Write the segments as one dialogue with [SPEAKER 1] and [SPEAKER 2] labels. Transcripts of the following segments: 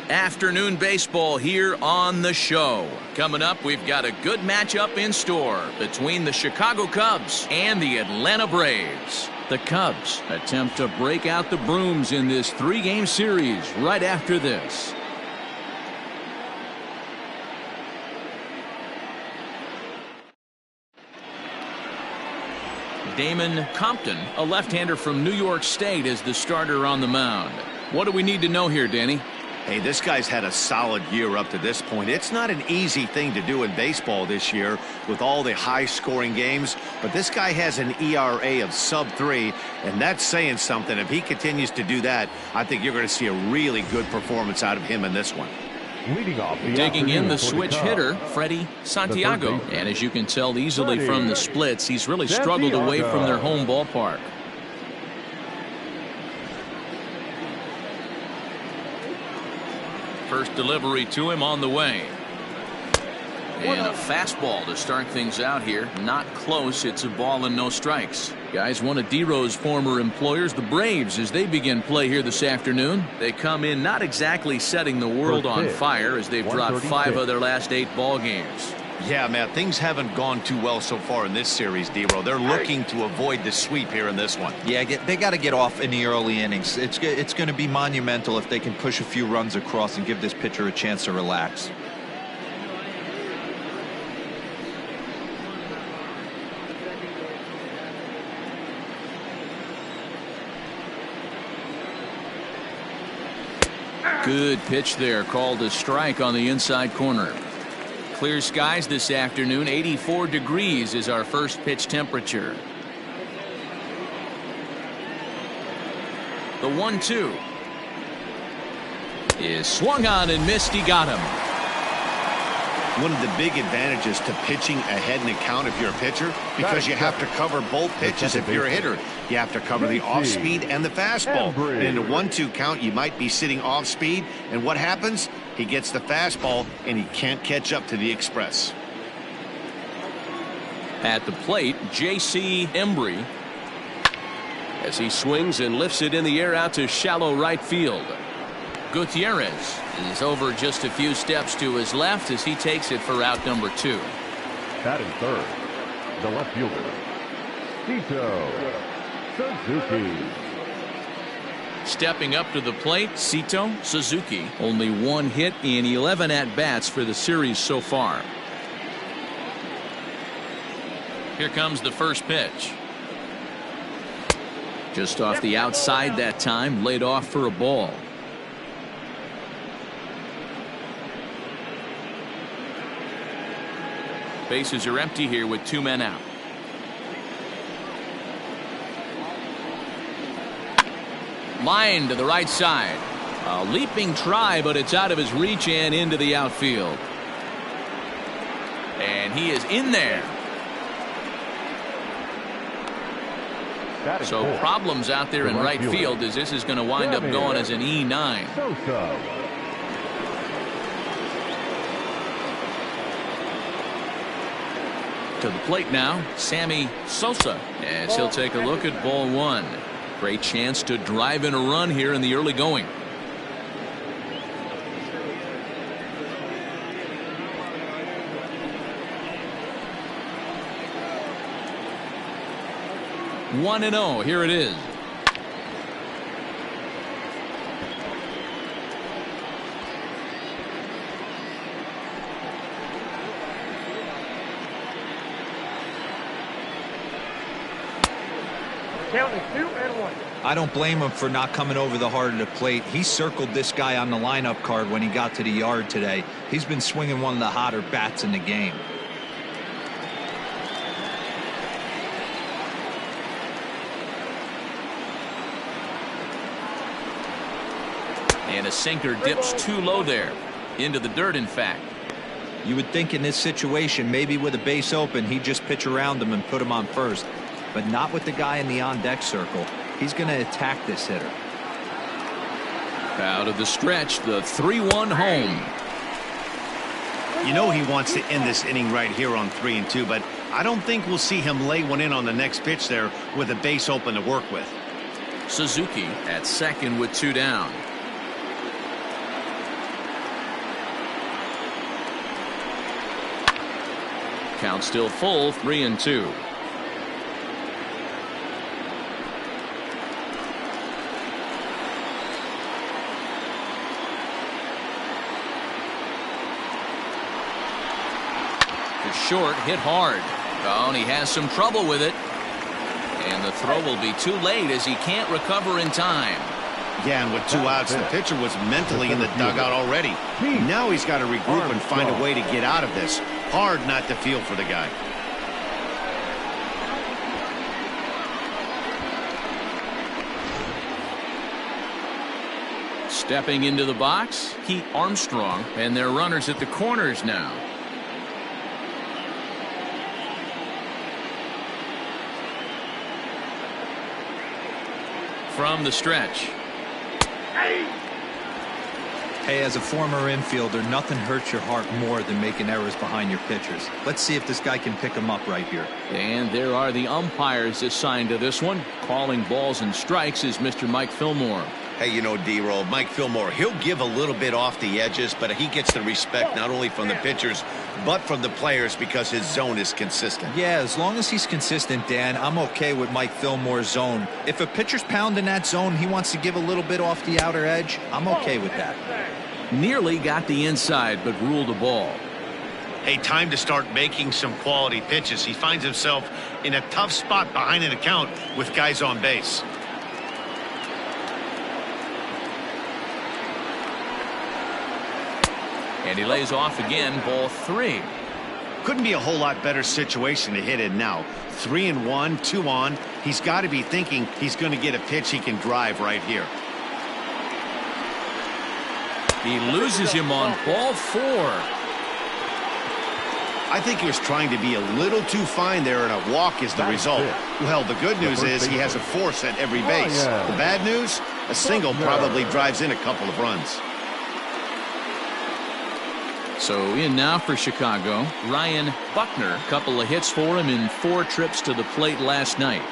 [SPEAKER 1] Afternoon baseball here on the show. Coming up, we've got a good matchup in store between the Chicago Cubs and the Atlanta Braves. The Cubs attempt to break out the brooms in this 3-game series right after this. Damon Compton, a left-hander from New York State, is the starter on the mound. What do we need to know here, Danny?
[SPEAKER 2] Hey, this guy's had a solid year up to this point. It's not an easy thing to do in baseball this year with all the high-scoring games, but this guy has an ERA of sub-3, and that's saying something. If he continues to do that, I think you're going to see a really good performance out of him in this one.
[SPEAKER 1] Taking in the switch hitter, Freddie Santiago. And as you can tell easily from the splits, he's really struggled away from their home ballpark. First delivery to him on the way. And a fastball to start things out here. Not close. It's a ball and no strikes. Guys, one of D-Row's former employers, the Braves, as they begin play here this afternoon. They come in not exactly setting the world on fire as they've dropped 5 of their last 8 ball games.
[SPEAKER 2] Yeah, Matt, things haven't gone too well so far in this series, D-Row. They're looking to avoid the sweep here in this one.
[SPEAKER 3] Yeah, they got to get off in the early innings. It's going to be monumental if they can push a few runs across and give this pitcher a chance to relax.
[SPEAKER 1] Good pitch there, called a strike on the inside corner. Clear skies this afternoon. 84 degrees is our first pitch temperature. The 1-2 is swung on and missed. He got him.
[SPEAKER 2] One of the big advantages to pitching ahead in the count if you're a pitcher, because you have to cover both pitches if you're a hitter. You have to cover the off speed and the fastball. And in a 1-2 count, you might be sitting off speed, and what happens? He gets the fastball and he can't catch up to the express.
[SPEAKER 1] At the plate, J.C. Embry, as he swings and lifts it in the air out to shallow right field. Gutierrez is over just a few steps to his left as he takes it for out number 2.
[SPEAKER 4] Batting third, the left fielder, Suzuki.
[SPEAKER 1] Stepping up to the plate, Sito Suzuki. Only 1 hit in 11 at-bats for the series so far. Here comes the first pitch. Just off the outside that time, laid off for a ball. Bases are empty here with 2 men out. Line to the right side. A leaping try, but it's out of his reach and into the outfield. And he is in there. So problems out there in right field as this is going to wind up going as an E9. To the plate now, Sammy Sosa, as he'll take a look at ball 1. Great chance to drive in a run here in the early going. One and 0. Here it is.
[SPEAKER 3] I don't blame him for not coming over the heart of the plate. He circled this guy on the lineup card when he got to the yard today. He's been swinging one of the hotter bats in the game.
[SPEAKER 1] And a sinker dips too low there. Into the dirt, in fact.
[SPEAKER 3] You would think in this situation, maybe with a base open, he'd just pitch around him and put him on first. But not with the guy in the on-deck circle. He's going to attack this hitter.
[SPEAKER 1] Out of the stretch, the 3-1 home.
[SPEAKER 2] You know he wants to end this inning right here on 3-2, but I don't think we'll see him lay one in on the next pitch there with a base open to work with.
[SPEAKER 1] Suzuki at second with 2 down. Count still full, 3-2. Short, hit hard. Oh, and he has some trouble with it. And the throw will be too late as he can't recover in time.
[SPEAKER 2] Yeah, and with 2 outs, the pitcher was mentally in the dugout already. Now he's got to regroup and find a way to get out of this. Hard not to feel for the guy.
[SPEAKER 1] Stepping into the box, Pete Armstrong, and their runners at the corners now. From the stretch.
[SPEAKER 3] Hey, as a former infielder, nothing hurts your heart more than making errors behind your pitchers. Let's see if this guy can pick them up right here.
[SPEAKER 1] And there are the umpires assigned to this one. Calling balls and strikes is Mr. Mike Fillmore.
[SPEAKER 2] Hey, you know, D-Roll, Mike Fillmore, he'll give a little bit off the edges, but he gets the respect not only from the pitchers, but from the players because his zone is consistent.
[SPEAKER 3] Yeah, as long as he's consistent, Dan, I'm okay with Mike Fillmore's zone. If a pitcher's pounding that zone, he wants to give a little bit off the outer edge, I'm okay with that.
[SPEAKER 1] Nearly got the inside, but ruled a ball.
[SPEAKER 2] Hey, time to start making some quality pitches. He finds himself in a tough spot behind an account with guys on base.
[SPEAKER 1] And he lays off again, ball 3.
[SPEAKER 2] Couldn't be a whole lot better situation to hit in now. 3-1, 2 on. He's got to be thinking he's going to get a pitch he can drive right here.
[SPEAKER 1] He loses him on ball 4.
[SPEAKER 2] I think he was trying to be a little too fine there, and a walk is the result. Well, the good news is he has a force at every base. The bad news, a single probably drives in a couple of runs.
[SPEAKER 1] So in now for Chicago, Ryan Buckner. Couple of hits for him in 4 trips to the plate last night.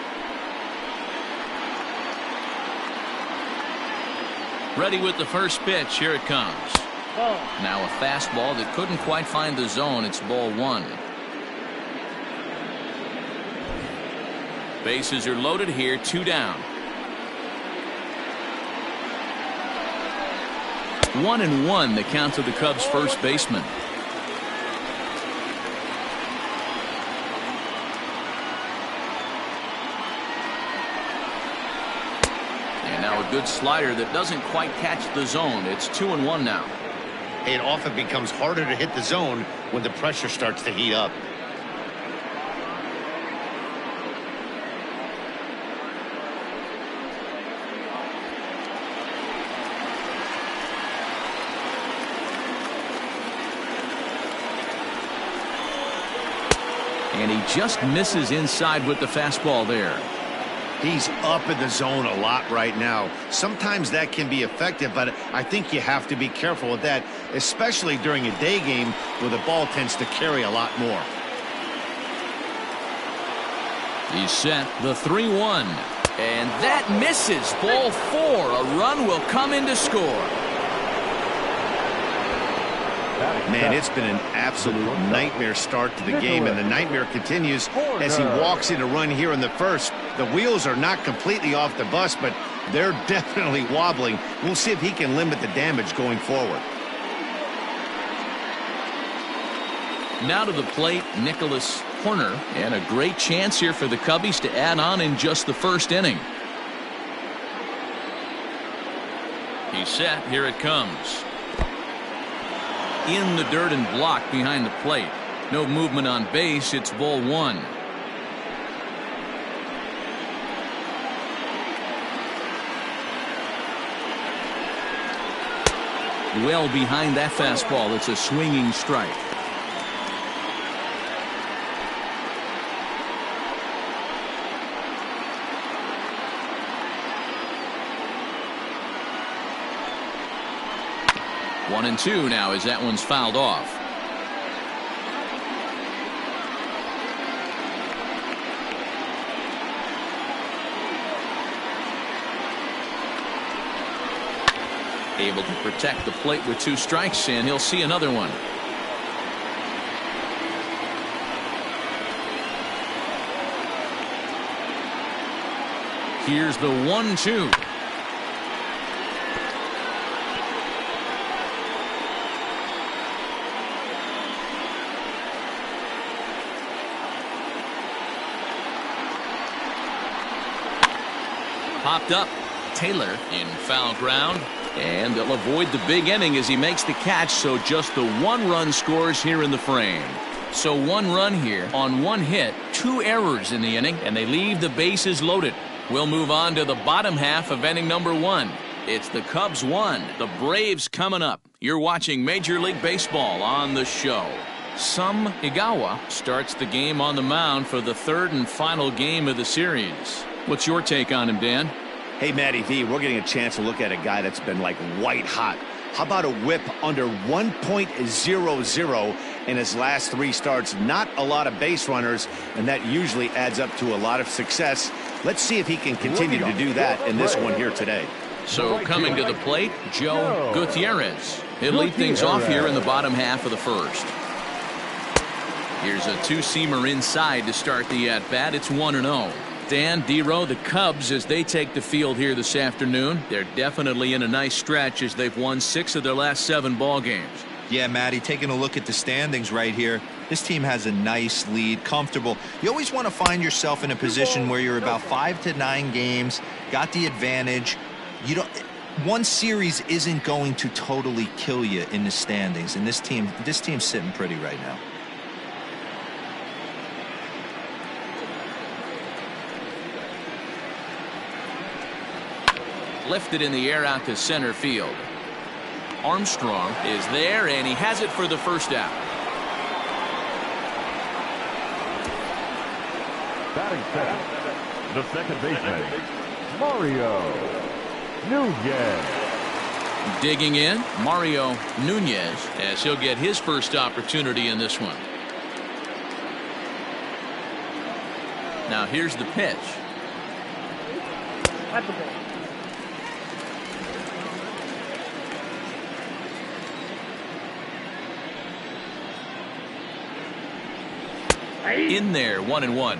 [SPEAKER 1] Ready with the first pitch. Here it comes. Now a fastball that couldn't quite find the zone. It's ball 1. Bases are loaded here. 2 down. 1-1 the count to the Cubs first baseman. And now a good slider that doesn't quite catch the zone. It's 2-1 now.
[SPEAKER 2] It often becomes harder to hit the zone when the pressure starts to heat up.
[SPEAKER 1] And he just misses inside with the fastball there.
[SPEAKER 2] He's up in the zone a lot right now. Sometimes that can be effective, but I think you have to be careful with that, especially during a day game where the ball tends to carry a lot more.
[SPEAKER 1] He's set, the 3-1. And that misses. Ball 4. A run will come in to score.
[SPEAKER 2] Man, it's been an absolute nightmare start to the game, and the nightmare continues as he walks in a run here in the first. The wheels are not completely off the bus, but they're definitely wobbling. We'll see if he can limit the damage going forward.
[SPEAKER 1] Now to the plate, Nicholas Horner, and a great chance here for the Cubbies to add on in just the first inning. He's set. Here it comes. In the dirt and blocked behind the plate. No movement on base. It's ball 1. Well behind that fastball. It's a swinging strike. One and 2 now as that one's fouled off. Able to protect the plate with 2 strikes, and he'll see another one. Here's the 1-2. Popped up. Taylor in foul ground. And they'll avoid the big inning as he makes the catch, so just the 1 run scores here in the frame. So 1 run here on 1 hit, 2 errors in the inning, and they leave the bases loaded. We'll move on to the bottom half of inning number 1. It's the Cubs 1, the Braves coming up. You're watching Major League Baseball on the show. Sam Higawa starts the game on the mound for the 3rd and final game of the series. What's your take on him, Dan?
[SPEAKER 2] Hey, Matty V, we're getting a chance to look at a guy that's been like white hot. How about a whip under 1.00 in his last 3 starts? Not a lot of base runners, and that usually adds up to a lot of success. Let's see if he can continue to do that in this one here today.
[SPEAKER 1] So coming to the plate, Joe Gutierrez. He'll lead things off here in the bottom half of the 1st. Here's a 2-seamer inside to start the at-bat. It's 1-0. Dan, D-Row, the Cubs, as they take the field here this afternoon, they're definitely in a nice stretch as they've won 6 of their last 7 ball games.
[SPEAKER 3] Yeah, Matty, taking a look at the standings right here, this team has a nice lead, comfortable. You always want to find yourself in a position where you're about 5 to 9 games, got the advantage. You don't. One series isn't going to totally kill you in the standings, and this team's sitting pretty right now.
[SPEAKER 1] Lifted in the air out to center field. Armstrong is there, and he has it for the 1st out.
[SPEAKER 4] Batting 7th, the second baseman, Mario Nunez.
[SPEAKER 1] Digging in, Mario Nunez, as he'll get his first opportunity in this one. Now here's the pitch. In there, 1-1.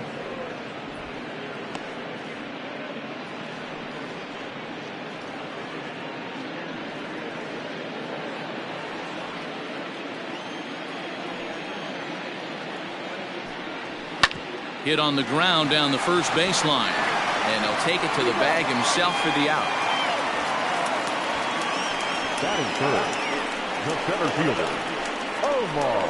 [SPEAKER 1] Hit on the ground down the first baseline, and he'll take it to the bag himself for the out.
[SPEAKER 4] Batting 3rd, the center fielder, Omar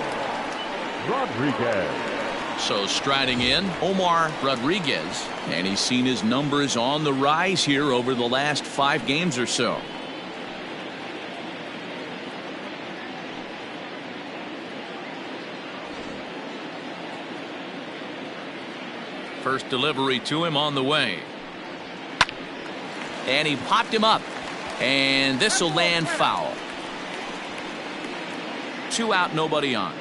[SPEAKER 4] Rodriguez.
[SPEAKER 1] So striding in, Omar Rodriguez, and he's seen his numbers on the rise here over the last 5 games or so. First delivery to him on the way. And he popped him up. And this will land foul. 2 out, nobody on.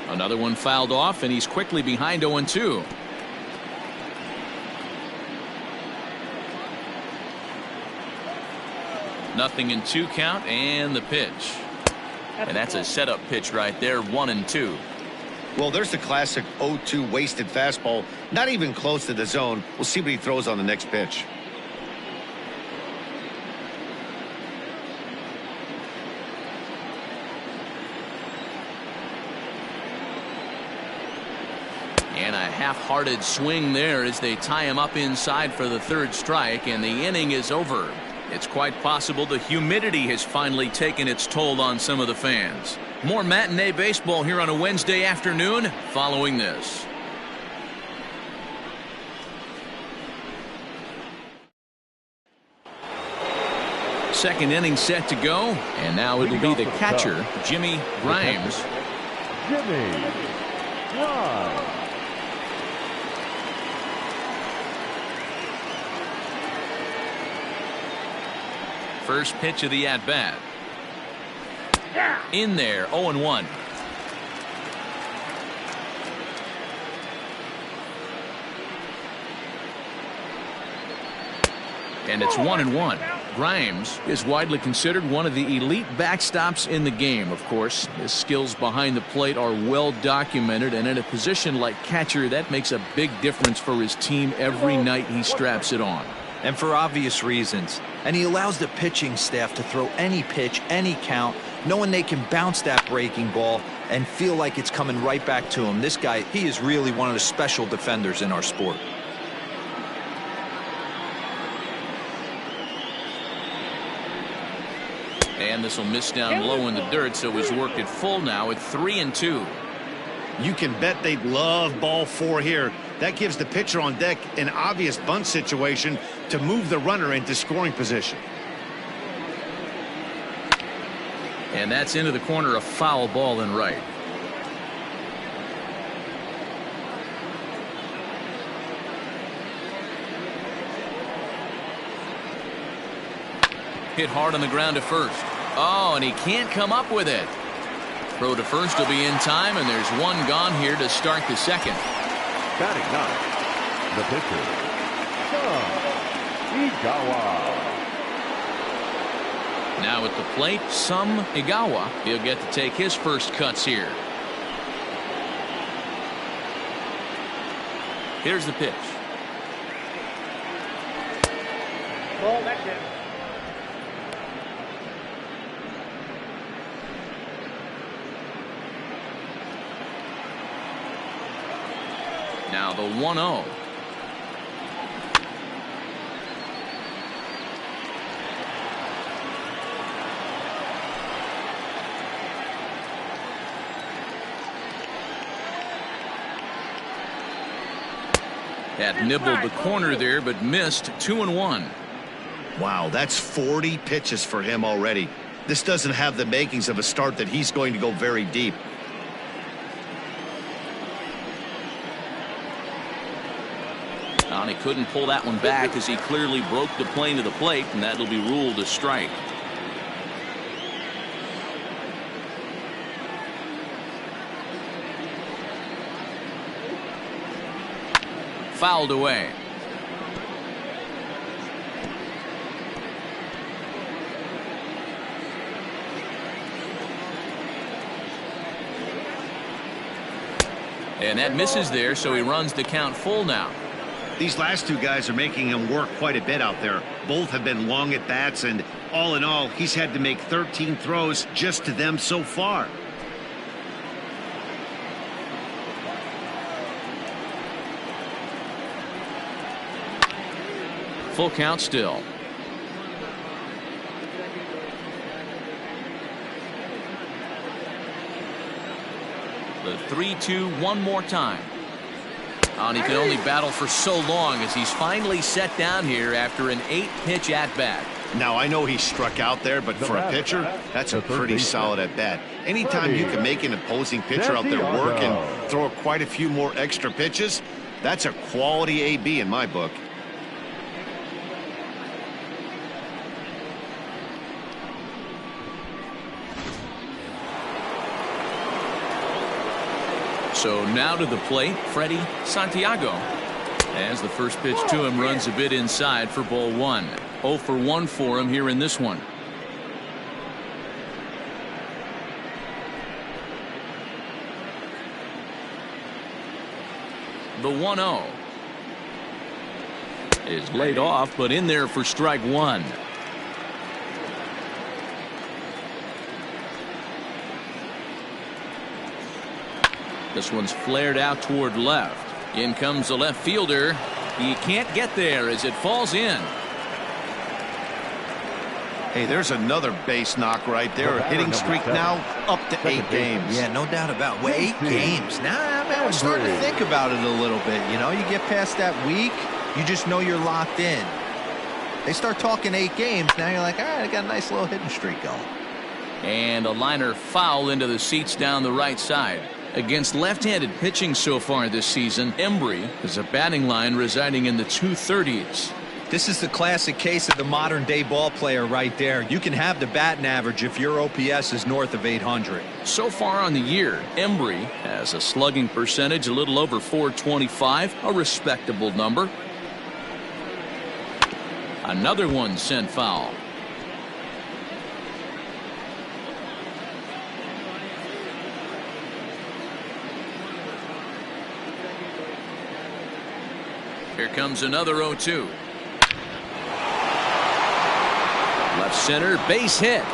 [SPEAKER 1] Another one fouled off, and he's quickly behind 0-2. Nothing in 2 count, and the pitch. And that's a setup pitch right there, 1-2.
[SPEAKER 2] Well, there's the classic 0-2 wasted fastball, not even close to the zone. We'll see what he throws on the next pitch.
[SPEAKER 1] And a half-hearted swing there as they tie him up inside for the 3rd strike, and the inning is over. It's quite possible the humidity has finally taken its toll on some of the fans. More matinee baseball here on a Wednesday afternoon following this. Second inning set to go, and now it'll be the catcher, Jimmy Grimes.
[SPEAKER 4] Jimmy Grimes.
[SPEAKER 1] First pitch of the at-bat. In there, 0-1. And it's 1-1. Grimes is widely considered one of the elite backstops in the game. Of course, his skills behind the plate are well documented, and in a position like catcher, that makes a big difference for his team every night he straps it on.
[SPEAKER 3] And for obvious reasons. And he allows the pitching staff to throw any pitch, any count, knowing they can bounce that breaking ball and feel like it's coming right back to him. This guy, he is really one of the special defenders in our sport.
[SPEAKER 1] And this will miss down low in the dirt, so he's worked it full now at 3-2.
[SPEAKER 2] You can bet they'd love ball 4 here. That gives the pitcher on deck an obvious bunt situation to move the runner into scoring position.
[SPEAKER 1] And that's into the corner, a foul ball and right. Hit hard on the ground to first. Oh, and he can't come up with it. Throw to first will be in time, and there's one gone here to start the second.
[SPEAKER 4] Batting ninth, the pitcher, Igawa.
[SPEAKER 1] Now at the plate, Igawa. He'll get to take his first cuts here. Here's the pitch.
[SPEAKER 5] Ball, that's it.
[SPEAKER 1] Now the 1-0. Had nibbled the corner there, but missed. 2-1.
[SPEAKER 2] Wow, that's 40 pitches for him already. This doesn't have the makings of a start that he's going to go very deep.
[SPEAKER 1] And he couldn't pull that one back as he clearly broke the plane of the plate, and that'll be ruled a strike. Fouled away. And that misses there, so he runs the count full now.
[SPEAKER 2] These last two guys are making him work quite a bit out there. Both have been long at bats, and all in all, he's had to make 13 throws just to them so far.
[SPEAKER 1] Full count still. The 3-2 one more time. And he can only battle for so long as he's finally set down here after an 8-pitch at-bat.
[SPEAKER 2] Now, I know he struck out there, but for a pitcher, that's a pretty solid at-bat. Anytime you can make an opposing pitcher out there work and throw quite a few more extra pitches, that's a quality AB in my book.
[SPEAKER 1] So now to the plate, Freddie Santiago. As the first pitch to him runs a bit inside for ball 1. 0 for 1 for him here in this one. The 1-0 is laid off, but in there for strike 1. This one's flared out toward left. In comes the left fielder. He can't get there as it falls in.
[SPEAKER 2] Hey, there's another base knock right there. A hitting streak now up to 8 games.
[SPEAKER 3] Yeah, no doubt about it. Well, 8 games. Now, man, we're starting to think about it a little bit. You know, you get past that week, you just know you're locked in. They start talking 8 games. Now you're like, all right, I got a nice little hitting streak going.
[SPEAKER 1] And a liner foul into the seats down the right side. Against left-handed pitching so far this season, Embry is a batting line residing in the 230s.
[SPEAKER 3] This is the classic case of the modern-day ball player right there. You can have the batting average if your OPS is north of 800.
[SPEAKER 1] So far on the year, Embry has a slugging percentage a little over .425, a respectable number. Another one sent foul. Here comes another 0-2. Left center, base hit.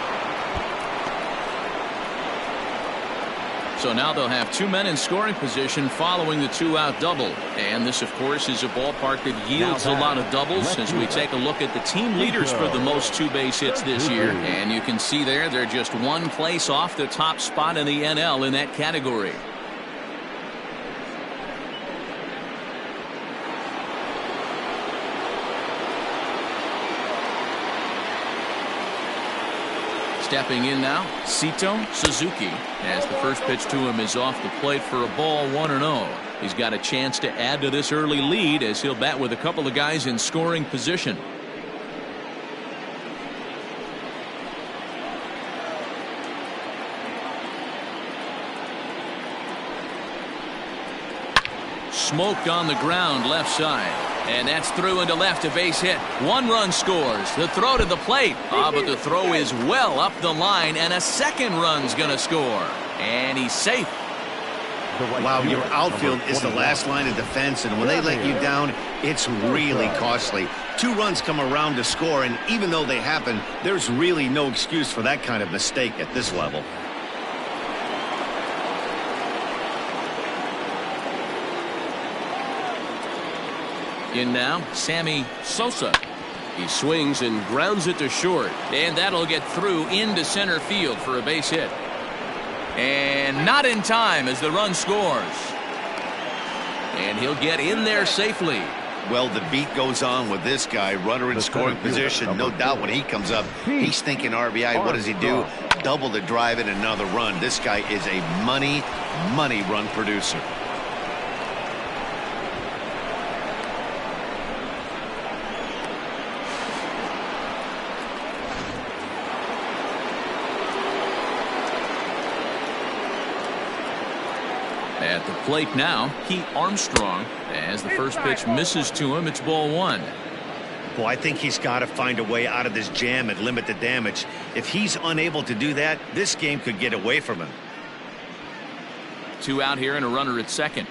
[SPEAKER 1] So now they'll have two men in scoring position following the two-out double. And this, of course, is a ballpark that yields a lot of doubles as we take a look at the team leaders for the most two-base hits this year. And you can see there, they're just one place off the top spot in the NL in that category. Stepping in now, Sito Suzuki, as the first pitch to him is off the plate for a ball, 1-0. He's got a chance to add to this early lead as he'll bat with a couple of guys in scoring position. Smoke on the ground left side. And that's through into left, a base hit. One run scores. The throw to the plate. But the throw is well up the line, and a second run's going to score. And he's safe.
[SPEAKER 2] Wow, your outfield is the last line of defense, and when they let you down, it's really costly. Two runs come around to score, and even though they happen, there's really no excuse for that kind of mistake at this level.
[SPEAKER 1] In now, Sammy Sosa. He swings and grounds it to short, and that'll get through into center field for a base hit. And not in time as the run scores. And he'll get in there safely.
[SPEAKER 2] Well, the beat goes on with this guy, runner in scoring position. No doubt when he comes up, he's thinking RBI. What does he do? Double the drive and another run. This guy is a money run producer.
[SPEAKER 1] At the plate now, Pete Armstrong. As the first pitch misses to him, it's ball one.
[SPEAKER 2] Well, I think he's got to find a way out of this jam and limit the damage. If he's unable to do that, this game could get away from him.
[SPEAKER 1] Two out here and a runner at second.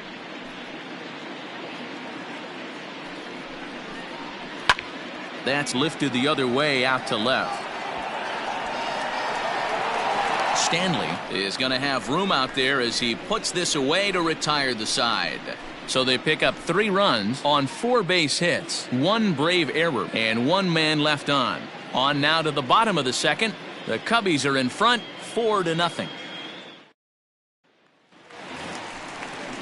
[SPEAKER 1] That's lifted the other way out to left. Stanley is going to have room out there as he puts this away to retire the side. So they pick up 3 runs on 4 base hits, 1 brave error, and 1 man left on. On now to the bottom of the second. The Cubbies are in front, 4-0.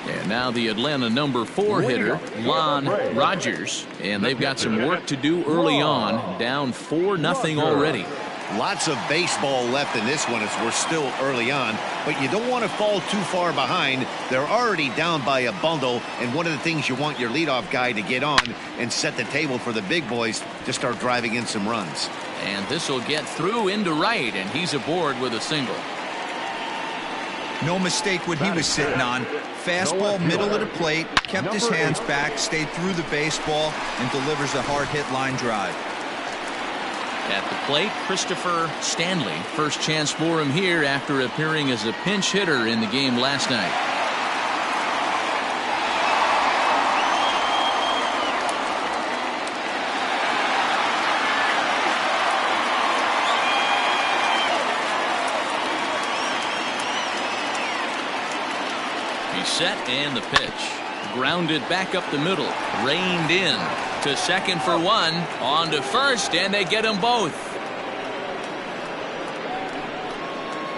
[SPEAKER 1] And now the Atlanta number 4 hitter, Lon Rogers. And they've got some work to do early on, down 4-0 already.
[SPEAKER 2] Lots of baseball left in this one as we're still early on, but you don't want to fall too far behind. They're already down by a bundle, and one of the things you want your leadoff guy to get on and set the table for the big boys to start driving in some runs.
[SPEAKER 1] And this will get through into right, and he's aboard with a single.
[SPEAKER 3] No mistake what he was sitting on. Fastball middle of the plate, kept his hands back, stayed through the baseball, and delivers a hard hit line drive.
[SPEAKER 1] At the plate, Christopher Stanley. First chance for him here after appearing as a pinch hitter in the game last night. He's set and the pitch. Grounded back up the middle. Reined in. To second for 1, on to first, and they get them both.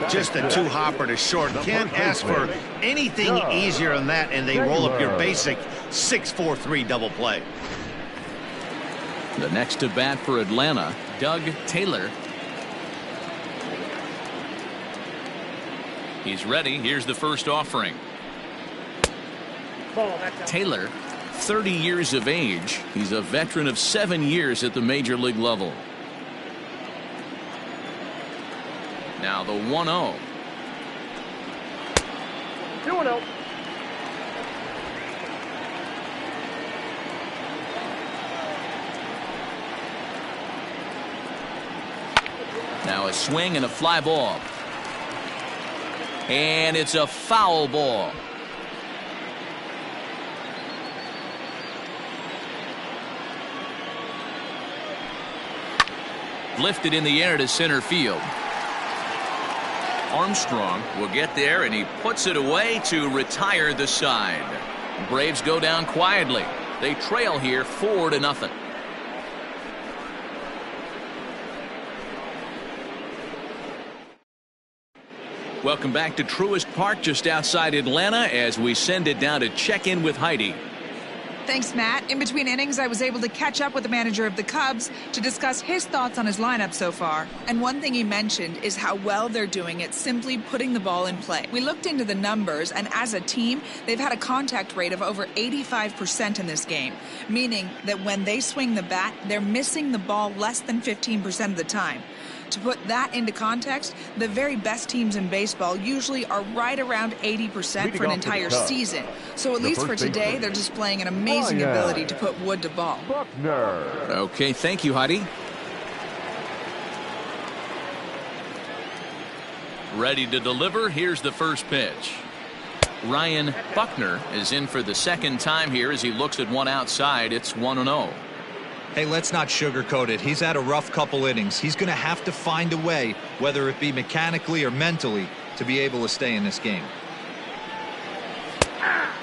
[SPEAKER 2] Just a 2-hopper to short. Can't ask for anything easier than that, and they roll up your basic 6-4-3 double play.
[SPEAKER 1] The next to bat for Atlanta, Doug Taylor. He's ready. Here's the first offering. Taylor, 30 years of age. He's a veteran of 7 years at the major league level. Now the 1-0.
[SPEAKER 5] 2-0.
[SPEAKER 1] Now a swing and a fly ball. And it's a foul ball. Lifted in the air to center field. Armstrong will get there, and he puts it away to retire the side. Braves go down quietly. They trail here 4-0. Welcome back to Truist Park just outside Atlanta as we send it down to check in with Heidi.
[SPEAKER 6] Thanks, Matt. In between innings, I was able to catch up with the manager of the Cubs to discuss his thoughts on his lineup so far. And one thing he mentioned is how well they're doing at simply putting the ball in play. We looked into the numbers, and as a team, they've had a contact rate of over 85% in this game, meaning that when they swing the bat, they're missing the ball less than 15% of the time. To put that into context, the very best teams in baseball usually are right around 80% for an entire season. So at least for today, they're displaying an amazing ability to put wood to ball.
[SPEAKER 1] Okay, thank you, Heidi. Ready to deliver. Here's the first pitch. Ryan Buckner is in for the second time here as he looks at one outside. It's 1-0.
[SPEAKER 3] Hey, let's not sugarcoat it. He's had a rough couple innings. He's going to have to find a way, whether it be mechanically or mentally, to be able to stay in this game.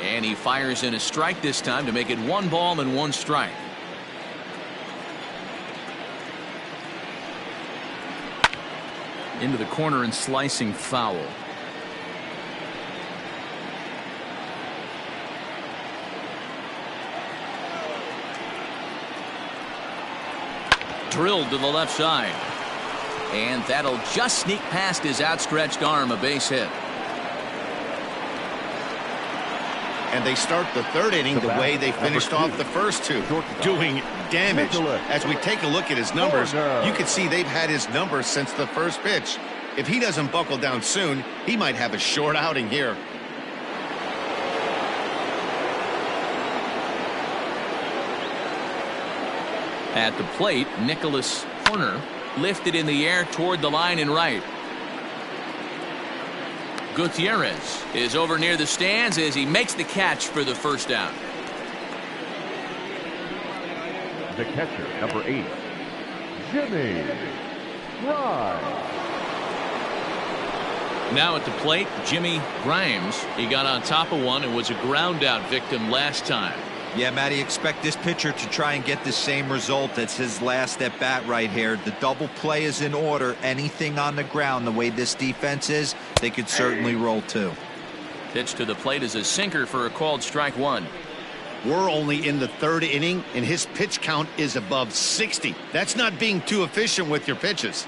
[SPEAKER 1] And he fires in a strike this time to make it 1 ball and 1 strike. Into the corner and slicing foul. Drilled to the left side. And that'll just sneak past his outstretched arm, a base hit.
[SPEAKER 2] And they start the third inning the way they finished off the first two, doing damage. As we take a look at his numbers, you can see they've had his numbers since the first pitch. If he doesn't buckle down soon, he might have a short outing here.
[SPEAKER 1] At the plate, Nicholas Horner lifted in the air toward the line and right. Gutierrez is over near the stands as he makes the catch for the first out.
[SPEAKER 4] The catcher, number 8, Jimmy Grimes.
[SPEAKER 1] Now at the plate, Jimmy Grimes. He got on top of one and was a ground out victim last time.
[SPEAKER 3] Yeah, Matty, expect this pitcher to try and get the same result. That's his last at bat right here. The double play is in order. Anything on the ground, the way this defense is, they could certainly roll too.
[SPEAKER 1] Pitch to the plate is a sinker for a called strike 1.
[SPEAKER 2] We're only in the third inning, and his pitch count is above 60. That's not being too efficient with your pitches.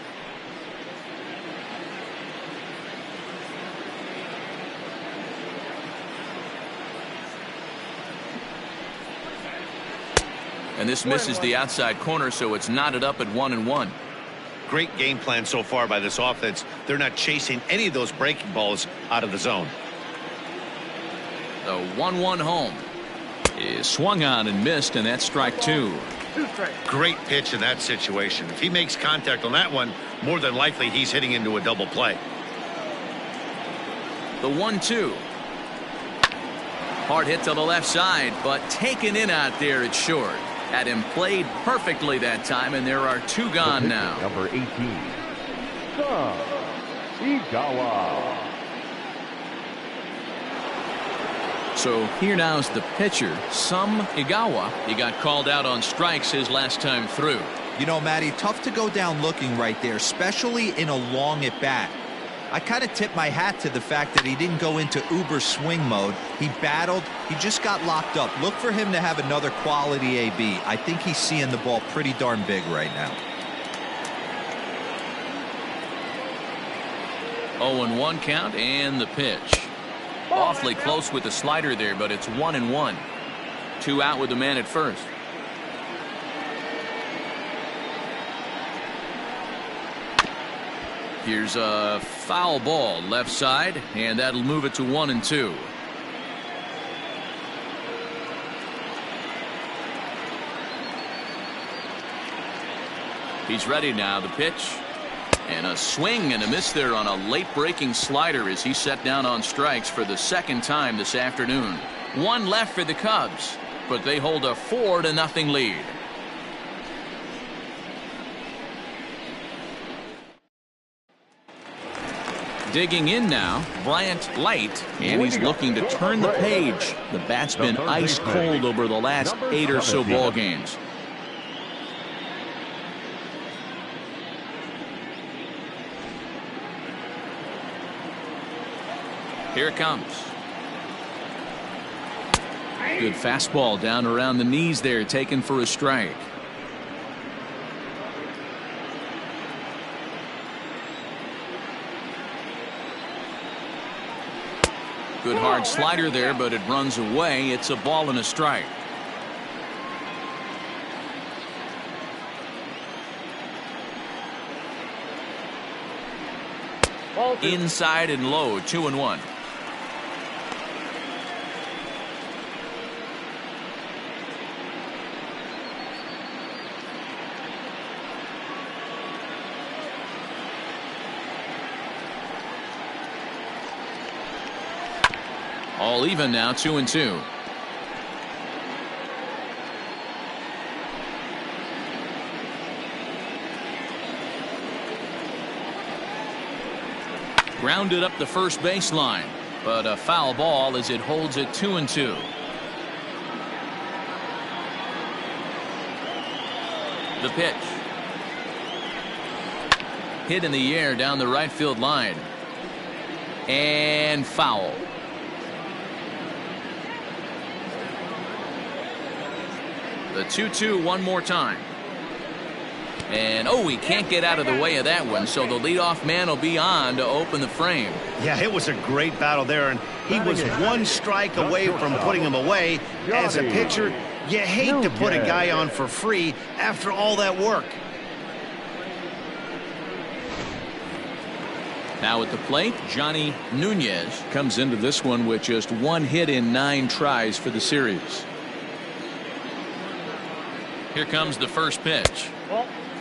[SPEAKER 1] And this misses the outside corner, so it's knotted up at 1-1.
[SPEAKER 2] Great game plan so far by this offense. They're not chasing any of those breaking balls out of the zone.
[SPEAKER 1] The 1-1 home is swung on and missed, and that's strike 2.
[SPEAKER 2] Great pitch in that situation. If he makes contact on that one, more than likely he's hitting into a double play.
[SPEAKER 1] The 1-2. Hard hit to the left side, but taken in out there at short. Had him played perfectly that time, and there are 2 gone now.
[SPEAKER 4] Number 18, Igawa.
[SPEAKER 1] So here now is the pitcher, Igawa. He got called out on strikes his last time through.
[SPEAKER 3] You know, Matty, tough to go down looking right there, especially in a long at bat. I kind of tip my hat to the fact that he didn't go into uber swing mode. He battled. He just got locked up. Look for him to have another quality AB. I think he's seeing the ball pretty darn big right now.
[SPEAKER 1] 0-1 count and the pitch. Awfully close with the slider there, but it's 1-1. 2 out with the man at first. Here's a foul ball left side, and that'll move it to 1-2. He's ready now. The pitch. And a swing and a miss there on a late breaking slider as he set down on strikes for the second time this afternoon. 1 left for the Cubs, but they hold a 4-0 lead. Digging in now, Bryant Light, and he's looking to turn the page. The bat's been ice cold over the last 8 or so ball games. Here it comes. Good fastball down around the knees there, taken for a strike. Good hard slider there, but it runs away. It's a ball and a strike. Inside and low, 2-1. All even now, 2-2. Grounded up the first baseline, but a foul ball as it holds it 2-2. The pitch. Hit in the air down the right field line. And foul. The 2-2 one more time. And he can't get out of the way of that one, so the leadoff man will be on to open the frame.
[SPEAKER 2] Yeah, it was a great battle there, and he was one strike away from putting him away. As a pitcher, you hate to put a guy on for free after all that work.
[SPEAKER 1] Now at the plate, Johnny Nunez comes into this one with just 1 hit in 9 tries for the series. Here comes the first pitch.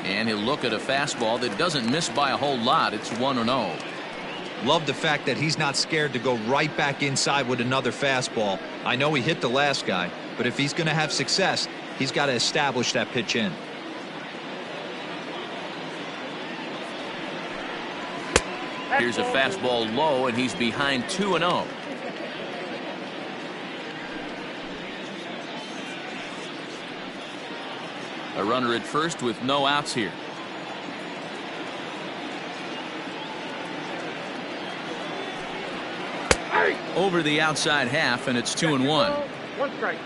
[SPEAKER 1] And he'll look at a fastball that doesn't miss by a whole lot. It's 1-0.
[SPEAKER 3] Love the fact that he's not scared to go right back inside with another fastball. I know he hit the last guy, but if he's going to have success, he's got to establish that pitch in.
[SPEAKER 1] Here's a fastball low, and he's behind 2-0. A runner at first with no outs here. Over the outside half, and it's 2-1.
[SPEAKER 5] 1 strike.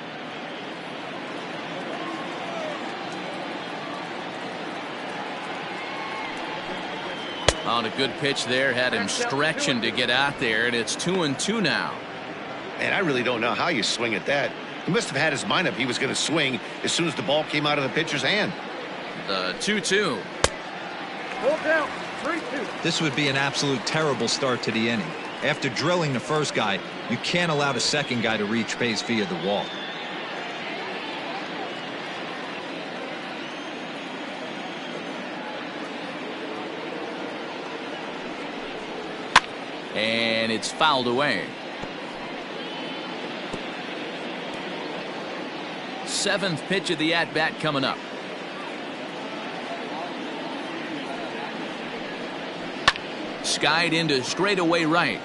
[SPEAKER 1] On a good pitch there, had him stretching to get out there, and it's 2-2 now.
[SPEAKER 2] And I really don't know how you swing at that. He must have had his mind up he was going to swing as soon as the ball came out of the pitcher's hand.
[SPEAKER 1] The 2-2.
[SPEAKER 5] Full count, 3-2.
[SPEAKER 3] This would be an absolute terrible start to the inning. After drilling the first guy, you can't allow the second guy to reach base via the wall.
[SPEAKER 1] And it's fouled away. 7th pitch of the at-bat coming up. Skied into straightaway right.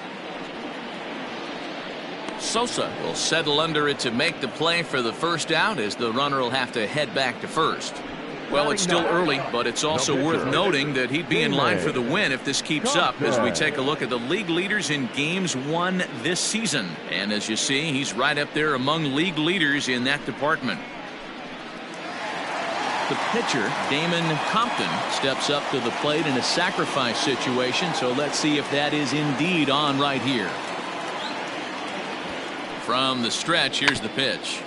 [SPEAKER 1] Sosa will settle under it to make the play for the first out, as the runner will have to head back to first. Well, it's still early, but it's also worth noting that he'd be in line for the win if this keeps up, as we take a look at the league leaders in games won this season. And as you see, he's right up there among league leaders in that department. The pitcher, Damon Compton, steps up to the plate in a sacrifice situation, so let's see if that is indeed on right here. From the stretch, here's the pitch.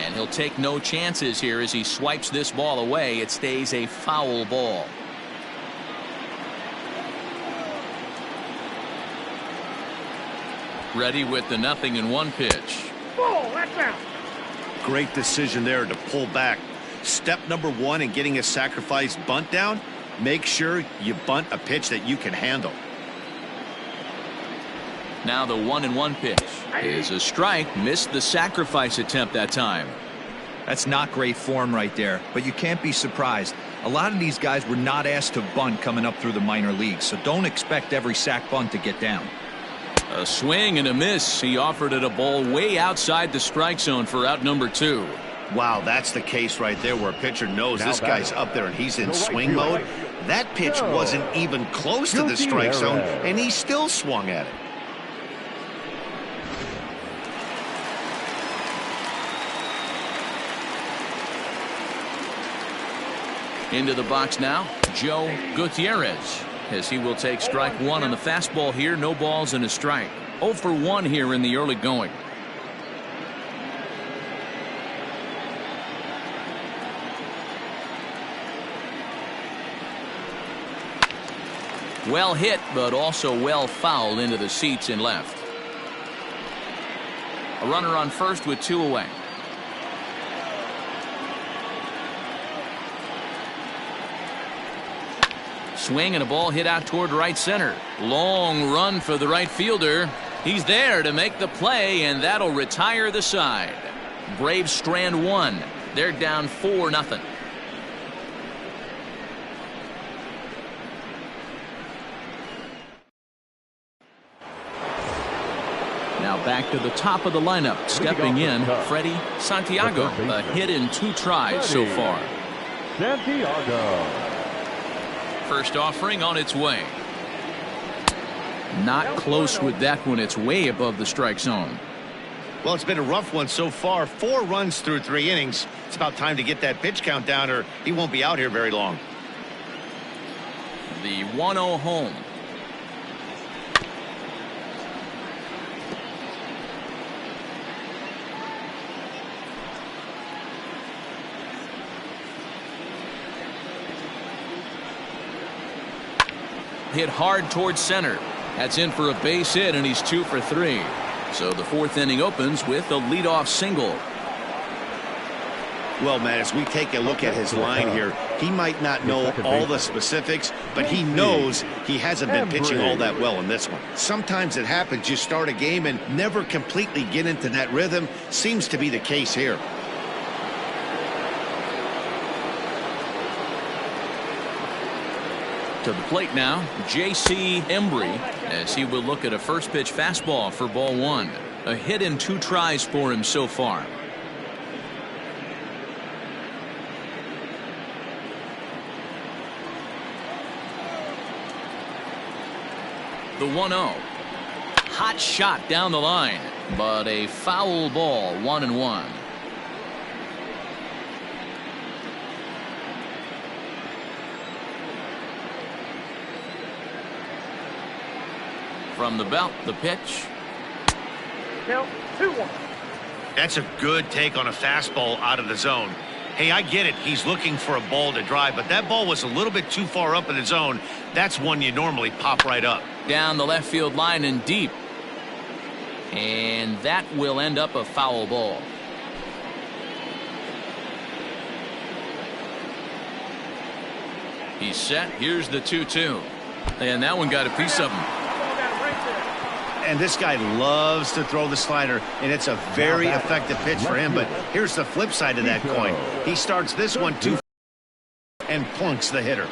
[SPEAKER 1] And he'll take no chances here as he swipes this ball away. It stays a foul ball. Ready with the 0-1 pitch.
[SPEAKER 5] Ball, that's out.
[SPEAKER 2] Great decision there to pull back. Step number 1 in getting a sacrifice bunt down, make sure you bunt a pitch that you can handle.
[SPEAKER 1] Now the 1-1 pitch is a strike. Missed the sacrifice attempt that time.
[SPEAKER 3] That's not great form right there, but you can't be surprised. A lot of these guys were not asked to bunt coming up through the minor leagues, so don't expect every sac bunt to get down.
[SPEAKER 1] A swing and a miss. He offered it a ball way outside the strike zone for out number 2.
[SPEAKER 2] Wow, that's the case right there where a pitcher knows this guy's up there and he's in swing mode. That pitch wasn't even close to the strike zone, and he still swung at it.
[SPEAKER 1] Into the box now, Joe Gutierrez, as he will take strike 1 on the fastball here. No balls and a strike. 0 for 1 here in the early going. Well hit, but also well fouled into the seats in left. A runner on first with 2 away. Swing and a ball hit out toward right center. Long run for the right fielder. He's there to make the play, and that'll retire the side. Braves strand 1. They're down 4-0. Now back to the top of the lineup. Stepping in, Freddie Santiago. A hit in 2 tries so far.
[SPEAKER 4] Santiago.
[SPEAKER 1] First offering on its way. Not close with that one. It's way above the strike zone.
[SPEAKER 2] Well, it's been a rough one so far. 4 runs through 3 innings. It's about time to get that pitch count down or he won't be out here very long.
[SPEAKER 1] The 1-0 home. Hit hard towards center. That's in for a base hit, and he's 2 for 3. So the 4th inning opens with a leadoff single.
[SPEAKER 2] Well, Matt, as we take a look at his line here, he might not know all the specifics, but he knows he hasn't been pitching all that well in this one. Sometimes it happens. You start a game and never completely get into that rhythm. Seems to be the case here.
[SPEAKER 1] To the plate now, J.C. Embry, as he will look at a first pitch fastball for ball 1. A hit in 2 tries for him so far. The 1-0. Hot shot down the line, but a foul ball. 1-1. From the belt, the pitch.
[SPEAKER 5] Count 2-1.
[SPEAKER 2] That's a good take on a fastball out of the zone. Hey, I get it. He's looking for a ball to drive, but that ball was a little bit too far up in the zone. That's one you normally pop right up.
[SPEAKER 1] Down the left field line and deep. And that will end up a foul ball. He's set. Here's the 2-2. And that one got a piece of him.
[SPEAKER 2] And this guy loves to throw the slider, and it's a very effective pitch for him. But here's the flip side of that coin. He starts this one too and plunks the hitter.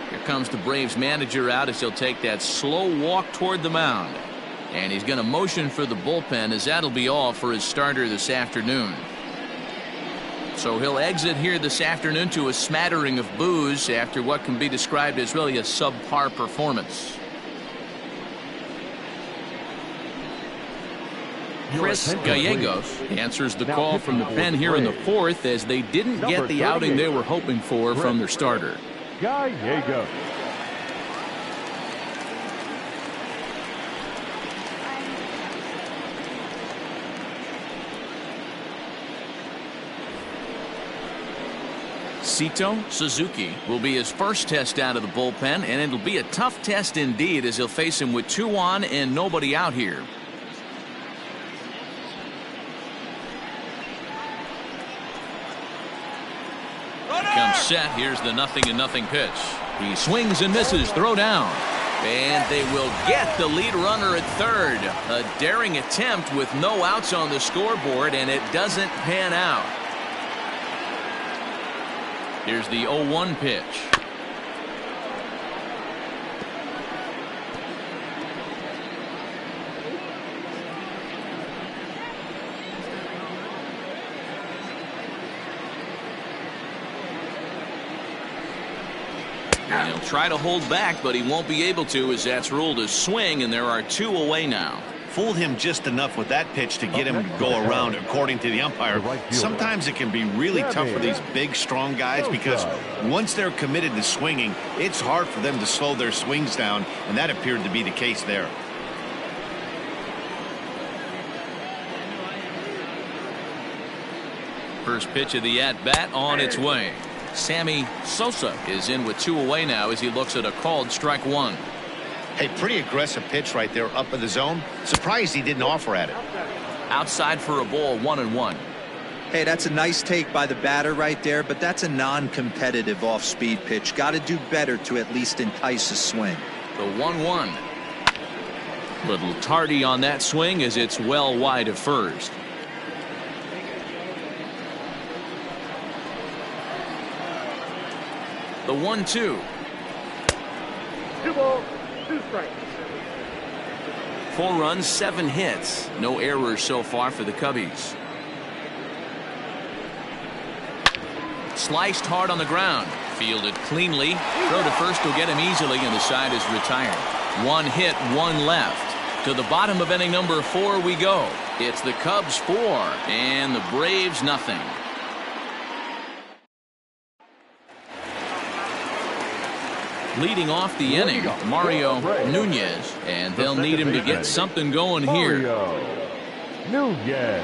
[SPEAKER 1] Here comes the Braves manager out as he'll take that slow walk toward the mound. And he's going to motion for the bullpen, as that'll be all for his starter this afternoon. So he'll exit here this afternoon to a smattering of boos after what can be described as really a subpar performance. Chris Gallegos answers the call from the pen here in the 4th, as they didn't get the outing they were hoping for from their starter.
[SPEAKER 4] Gallegos.
[SPEAKER 1] Sito Suzuki will be his first test out of the bullpen, and it'll be a tough test indeed, as he'll face him with 2 on and nobody out here. Comes set. Here's the 0-0 pitch. He swings and misses. Throw down. And they will get the lead runner at third. A daring attempt with no outs on the scoreboard, and it doesn't pan out. Here's the 0-1 pitch. And he'll try to hold back, but he won't be able to, as that's ruled a swing, and there are 2 away now.
[SPEAKER 2] Fooled him just enough with that pitch to get him to go around, according to the umpire. Sometimes it can be really tough for these big, strong guys because once they're committed to swinging, it's hard for them to slow their swings down, and that appeared to be the case there.
[SPEAKER 1] First pitch of the at-bat on its way. Sammy Sosa is in with 2 away now as he looks at a called strike 1.
[SPEAKER 2] Hey, pretty aggressive pitch right there up in the zone. Surprised he didn't offer at it.
[SPEAKER 1] Outside for a ball, 1-1.
[SPEAKER 3] Hey, that's a nice take by the batter right there, but that's a non-competitive off-speed pitch. Got to do better to at least entice a swing.
[SPEAKER 1] The 1-1. Little tardy on that swing as it's well wide of first. The 1-2.
[SPEAKER 5] 2 balls, 2 strikes.
[SPEAKER 1] 4 runs, 7 hits. No errors so far for the Cubbies. Sliced hard on the ground. Fielded cleanly. Throw to first will get him easily, and the side is retired. 1 hit, 1 left. To the bottom of inning number 4 we go. It's the Cubs 4 and the Braves nothing. Leading off the inning, Mario Nunez, and they'll need him to get something going here.
[SPEAKER 4] Nunez.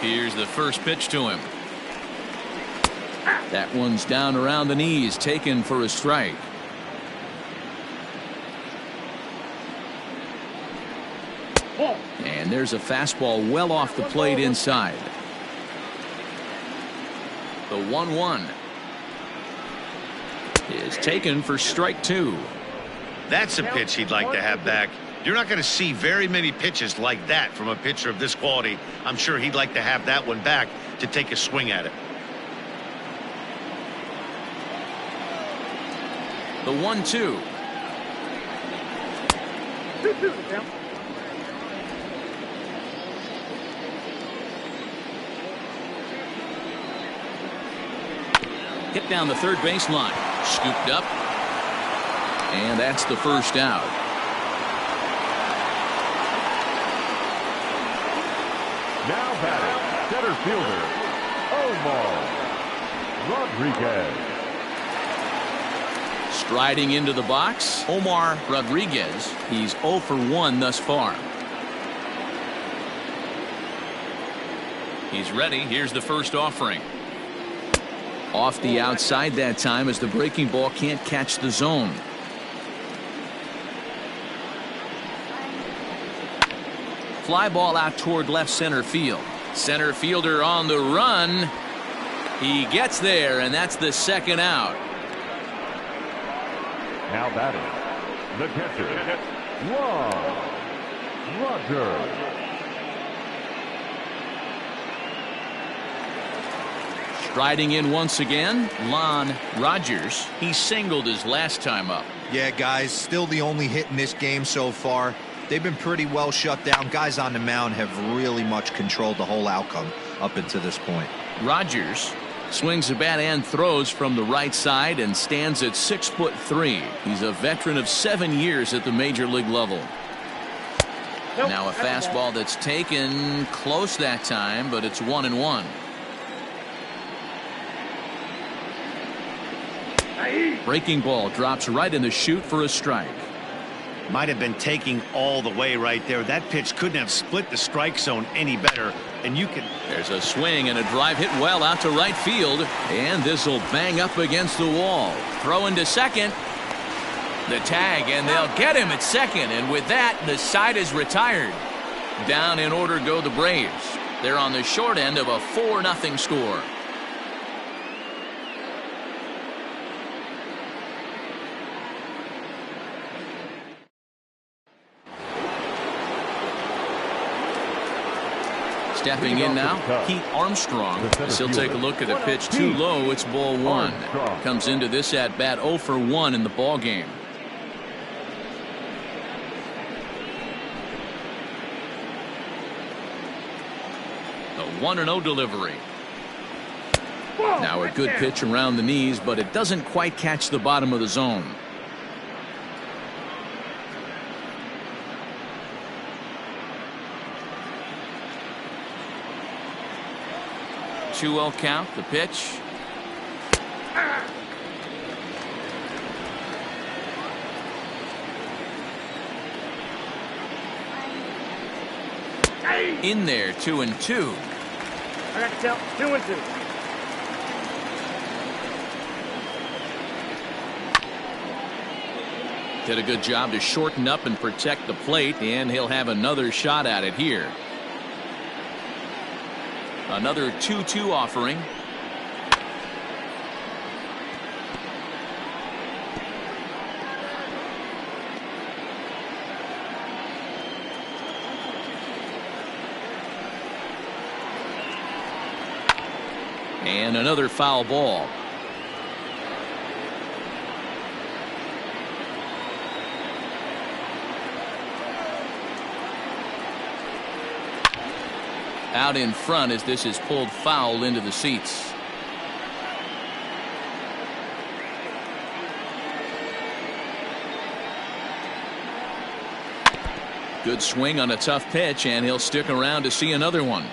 [SPEAKER 1] Here's the first pitch to him. That one's down around the knees, taken for a strike. And there's a fastball well off the plate inside. The 1-1 is taken for strike 2.
[SPEAKER 2] That's a pitch he'd like to have back. You're not going to see very many pitches like that from a pitcher of this quality. I'm sure he'd like to have that one back to take a swing at it.
[SPEAKER 1] The 1-2.
[SPEAKER 5] 2-2 count.
[SPEAKER 1] Hit down the third baseline. Scooped up. And that's the first out.
[SPEAKER 4] Now batting, center fielder, Omar Rodriguez.
[SPEAKER 1] Striding into the box, Omar Rodriguez. He's 0 for 1 thus far. He's ready. Here's the first offering. Off the outside that time as the breaking ball can't catch the zone. Fly ball out toward left center field. Center fielder on the run. He gets there, and that's the second out.
[SPEAKER 4] Now batting, the catcher, Ron Rogers.
[SPEAKER 1] Striding in once again, Lon Rogers. He singled his last time up.
[SPEAKER 3] Yeah, guys, still the only hit in this game so far. They've been pretty well shut down. Guys on the mound have really much controlled the whole outcome up until this point.
[SPEAKER 1] Rogers swings the bat and throws from the right side and stands at 6'3". He's a veteran of 7 years at the major league level. Now a fastball that's taken close that time, but it's 1-1. Breaking ball drops right in the chute for a strike.
[SPEAKER 2] Might have been taking all the way right there. That pitch couldn't have split the strike zone any better. And you can.
[SPEAKER 1] There's a swing and a drive hit well out to right field. And this will bang up against the wall. Throw into second. The tag, and they'll get him at second. And with that, the side is retired. Down in order go the Braves. They're on the short end of a 4-0 score. Stepping in now, Pete Armstrong. As he'll take a look at a pitch too low. It's ball one. Comes into this at bat 0 for 1 in the ball game. The 1-0 delivery. Now a good pitch around the knees, but it doesn't quite catch the bottom of the zone. 2-0 count. The pitch. In there, 2-2.
[SPEAKER 5] I got to count 2-2.
[SPEAKER 1] Did a good job to shorten up and protect the plate, and he'll have another shot at it here. Another 2-2 offering. And another foul ball. Out in front as this is pulled foul into the seats. Good swing on a tough pitch, and he'll stick around to see another one.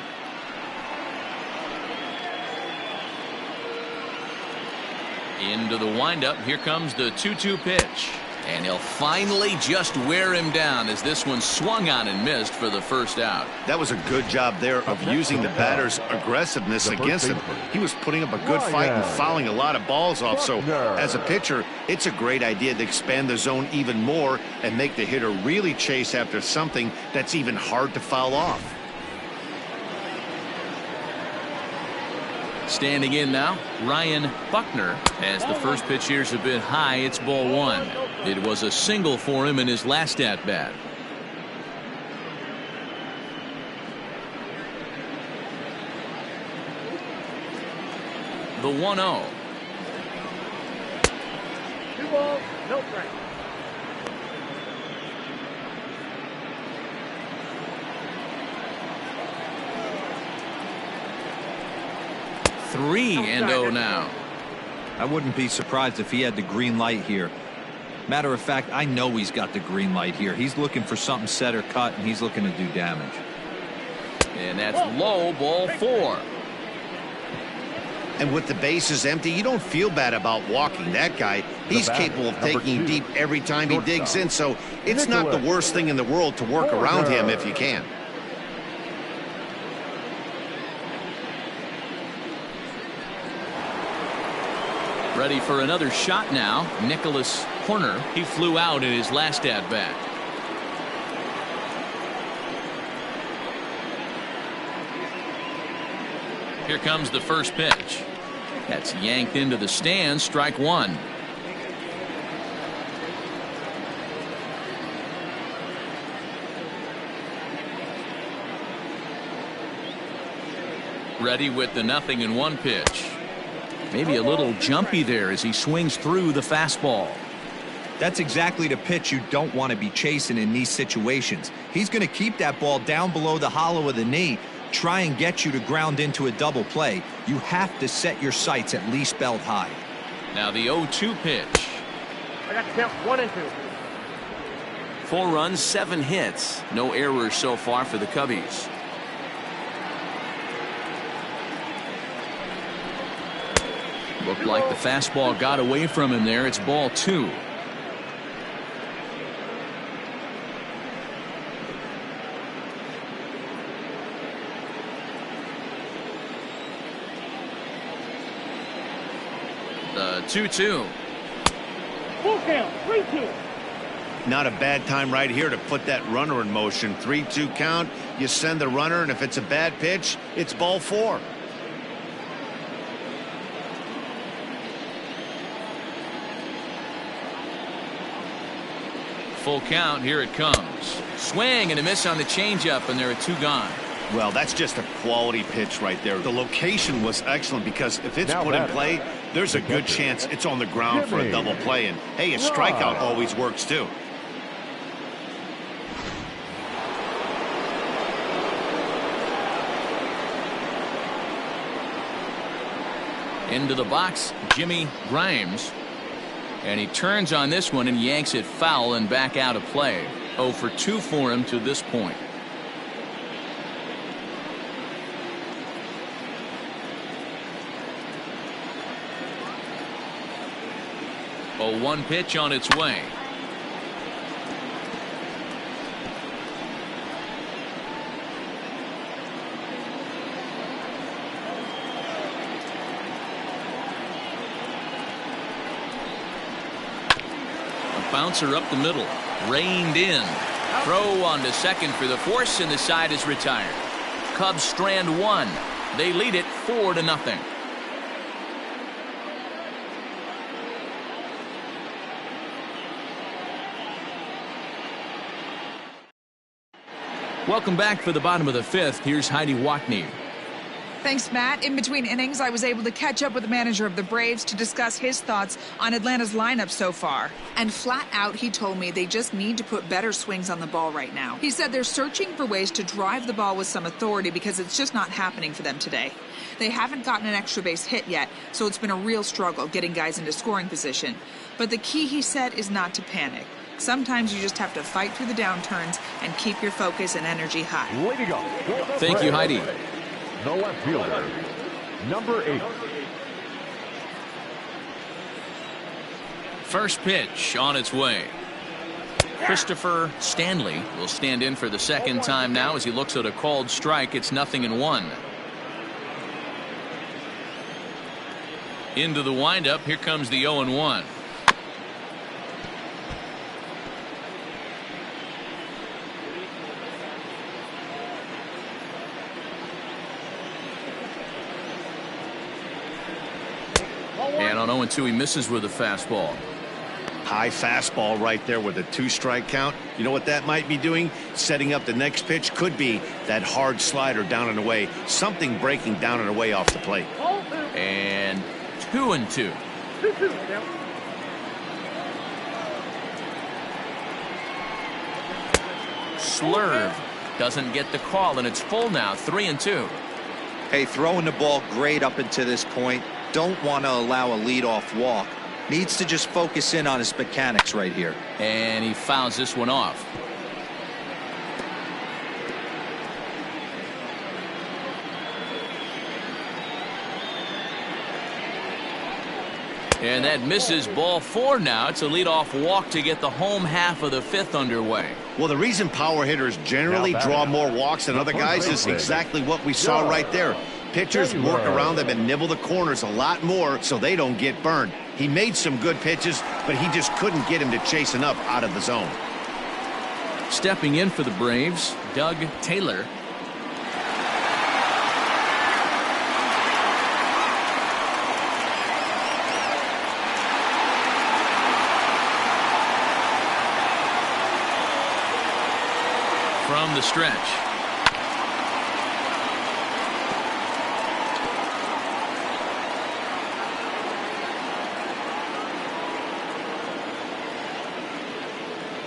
[SPEAKER 1] Into the windup. Here comes the 2-2 pitch. And he'll finally just wear him down as this one swung on and missed for the first out.
[SPEAKER 2] That was a good job there of using the batter's aggressiveness against him. He was putting up a good fight and fouling a lot of balls off. So as a pitcher, it's a great idea to expand the zone even more and make the hitter really chase after something that's even hard to foul off.
[SPEAKER 1] Standing in now, Ryan Buckner. As the first pitch here's a bit high, it's ball one. It was a single for him in his last at bat. The 1-0.
[SPEAKER 5] 2 balls, no strikes.
[SPEAKER 1] Three and 0 now.
[SPEAKER 3] I wouldn't be surprised if he had the green light here. Matter of fact, I know he's got the green light here. He's looking for something set or cut, and he's looking to do damage.
[SPEAKER 1] And that's low, ball 4.
[SPEAKER 2] And with the bases empty, you don't feel bad about walking that guy. He's capable of taking deep every time he digs in, so it's not the worst thing in the world to work around him if you can.
[SPEAKER 1] Ready for another shot now. Nicholas Horner. He flew out in his last at bat. Here comes the first pitch. That's yanked into the stands. Strike one. Ready with the 0-1 pitch. Maybe a little jumpy there as he swings through the fastball.
[SPEAKER 3] That's exactly the pitch you don't want to be chasing in these situations. He's going to keep that ball down below the hollow of the knee, try and get you to ground into a double play. You have to set your sights at least belt high.
[SPEAKER 1] Now the 0-2 pitch.
[SPEAKER 5] I got to count 1 and 2.
[SPEAKER 1] 4 runs, 7 hits. No errors so far for the Cubbies. Looked like the fastball got away from him there. It's ball 2. The 2-2.
[SPEAKER 5] Full count, 3-2.
[SPEAKER 2] Not a bad time right here to put that runner in motion. 3-2 count. You send the runner, and if it's a bad pitch, it's ball 4. Full count. Here it comes. Swing and a miss on the changeup, and there are 2 gone. Well, that's just a quality pitch right there. The location was excellent because if it's put in play, there's a good chance it's on the ground for a double play. And, hey, a strikeout always works, too.
[SPEAKER 1] Into the box, Jimmy Grimes. And he turns on this one and yanks it foul and back out of play. 0 for 2 for him to this point. 0-1 pitch on its way. A bouncer up the middle, reined in. Throw on to second for the force, and the side is retired. Cubs strand one. They lead it 4-0. Welcome back for the bottom of the fifth. Here's Heidi Watney.
[SPEAKER 6] Thanks, Matt. In between innings, I was able to catch up with the manager of the Braves to discuss his thoughts on Atlanta's lineup so far. And flat out, he told me they just need to put better swings on the ball right now. He said they're searching for ways to drive the ball with some authority because it's just not happening for them today. They haven't gotten an extra base hit yet, so it's been a real struggle getting guys into scoring position. But the key, he said, is not to panic. Sometimes you just have to fight through the downturns and keep your focus and energy high.
[SPEAKER 4] Way to go.
[SPEAKER 1] Thank you, Heidi.
[SPEAKER 4] The left fielder, number 8.
[SPEAKER 1] First pitch on its way. Christopher Stanley will stand in for the second time now as he looks at a called strike. It's 0-1. Into the windup. Here comes the 0-1. And on 0-2, he misses with a fastball.
[SPEAKER 2] High fastball right there with a 2-strike count. You know what that might be doing? Setting up the next pitch. Could be that hard slider down and away. Something breaking down and away off the plate.
[SPEAKER 1] And 2-2. Slurve doesn't get the call, and it's full now. 3-2.
[SPEAKER 3] Hey, throwing the ball great up until this point. Don't want to allow a leadoff walk. Needs to just focus in on his mechanics right here.
[SPEAKER 1] And he fouls this one off. And that misses. Ball 4 now. It's a leadoff walk to get the home half of the fifth underway.
[SPEAKER 2] Well, the reason power hitters generally draw more walks than other guys is exactly what we saw right there. Pitchers work around them and nibble the corners a lot more so they don't get burned. He made some good pitches, but he just couldn't get him to chase enough out of the zone.
[SPEAKER 1] Stepping in for the Braves, Doug Taylor. From the stretch.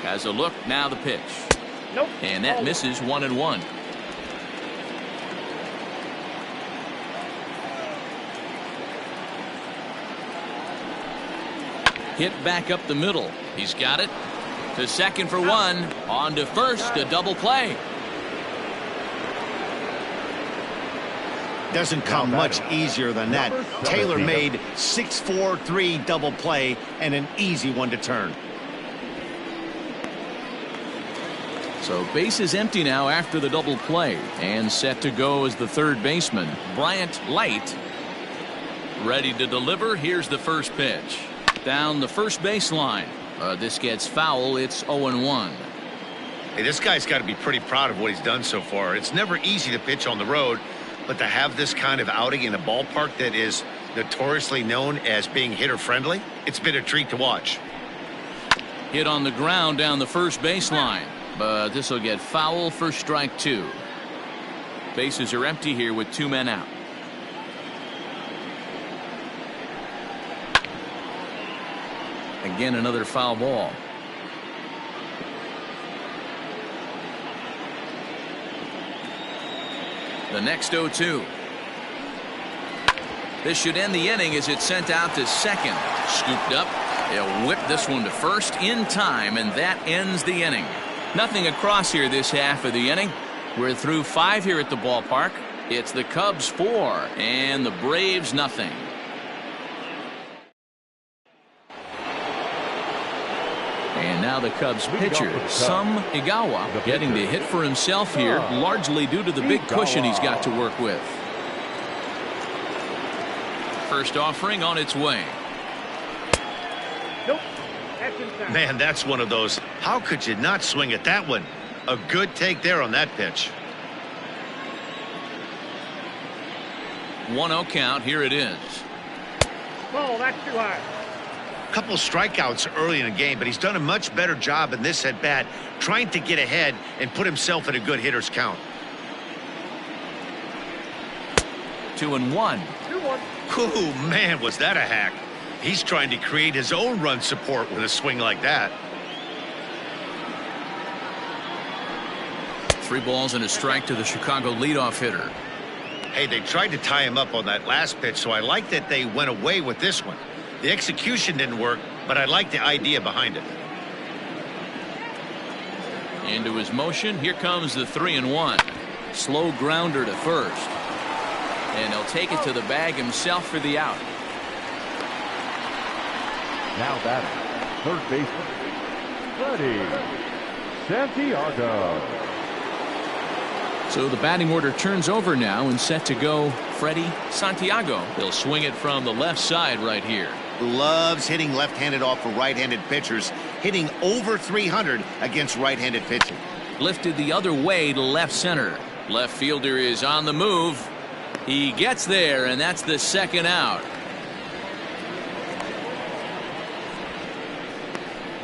[SPEAKER 1] Has a look, now the pitch.
[SPEAKER 5] Nope.
[SPEAKER 1] And that misses. 1-1. Hit back up the middle. He's got it. To second for one. On to first. A double play.
[SPEAKER 2] Doesn't come much easier than that. Taylor made 6-4-3 double play and an easy one to turn.
[SPEAKER 1] So base is empty now after the double play, and set to go as the third baseman, Bryant Light. Ready to deliver. Here's the first pitch. Down the first baseline. This gets foul. It's 0-1.
[SPEAKER 2] Hey, this guy's got to be pretty proud of what he's done so far. It's never easy to pitch on the road, but to have this kind of outing in a ballpark that is notoriously known as being hitter friendly, it's been a treat to watch.
[SPEAKER 1] Hit on the ground down the first baseline. But this will get foul for strike 2. Bases are empty here with 2 men out. Again, another foul ball. The next 0-2. This should end the inning as it's sent out to second. Scooped up. They'll whip this one to first in time, and that ends the inning. Nothing across here this half of the inning. We're through 5 here at the ballpark. It's the Cubs 4 and the Braves nothing. And now the Cubs pitcher, Sum Igawa, getting to hit for himself here, largely due to the big cushion he's got to work with. First offering on its way.
[SPEAKER 5] Nope. That's inside.
[SPEAKER 2] Man, that's one of those. How could you not swing at that one? A good take there on that pitch.
[SPEAKER 1] 1-0 count. Here it is.
[SPEAKER 5] Oh, that's too high.
[SPEAKER 2] Couple strikeouts early in the game, but he's done a much better job in this at bat, trying to get ahead and put himself in a good hitter's count.
[SPEAKER 1] 2-1.
[SPEAKER 5] 2-1.
[SPEAKER 2] Oh man, was that a hack? He's trying to create his own run support with a swing like that.
[SPEAKER 1] 3 balls and a strike to the Chicago leadoff hitter.
[SPEAKER 2] Hey, they tried to tie him up on that last pitch, so I like that they went away with this one. The execution didn't work, but I like the idea behind it.
[SPEAKER 1] Into his motion. Here comes the 3-1. Slow grounder to first. And he'll take it to the bag himself for the out.
[SPEAKER 4] Now batting, third baseman, Freddie Santiago.
[SPEAKER 1] So the batting order turns over now and set to go Freddie Santiago. He'll swing it from the left side right here.
[SPEAKER 2] Loves hitting left-handed off of right-handed pitchers, hitting over 300 against right-handed pitching.
[SPEAKER 1] Lifted the other way to left center. Left fielder is on the move. He gets there, and that's the second out.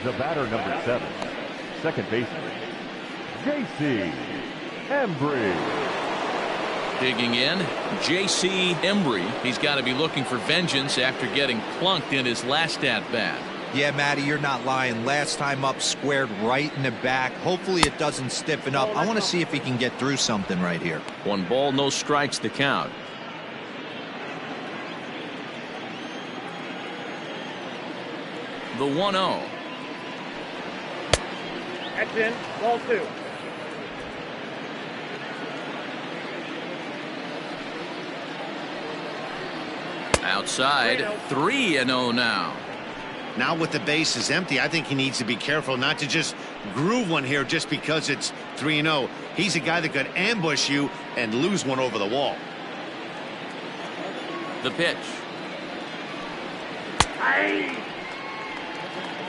[SPEAKER 4] The batter, number 7, second baseman, J.C. Embry.
[SPEAKER 1] Digging in, J.C. Embry. He's got to be looking for vengeance after getting plunked in his last at-bat.
[SPEAKER 3] Yeah, Matty, you're not lying. Last time up, squared right in the back. Hopefully it doesn't stiffen up. I want to see if he can get through something right here.
[SPEAKER 1] 1 ball, no strikes to count. The 1-0.
[SPEAKER 5] That's in. Ball 2.
[SPEAKER 1] Outside, 3-0 now.
[SPEAKER 2] Now with the bases empty, I think he needs to be careful not to just groove one here just because it's 3-0. He's a guy that could ambush you and lose one over the wall.
[SPEAKER 1] The pitch.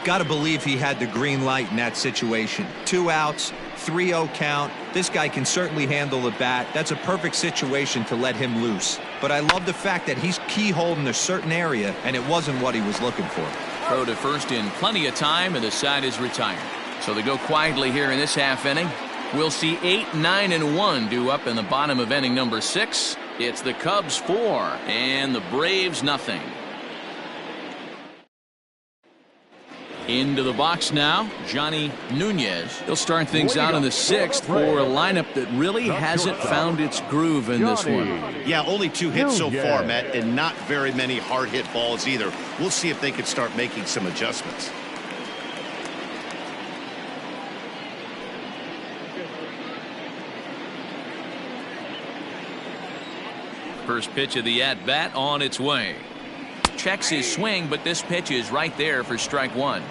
[SPEAKER 3] Got to believe he had the green light in that situation. 2 outs, 3-0 count. This guy can certainly handle the bat. That's a perfect situation to let him loose. But I love the fact that he's keyholed in a certain area, and it wasn't what he was looking for.
[SPEAKER 1] Throw to first in plenty of time, and the side is retired. So they go quietly here in this half inning. We'll see 8, 9, and 1 due up in the bottom of inning number 6. It's the Cubs 4 and the Braves nothing. Into the box now, Johnny Nunez. He'll start things out in the 6th for a lineup that really hasn't found its groove in this one.
[SPEAKER 2] Yeah, only 2 hits so far, Matt, and not very many hard hit balls either. We'll see if they can start making some adjustments.
[SPEAKER 1] First pitch of the at-bat on its way. Checks his swing, but this pitch is right there for strike 1.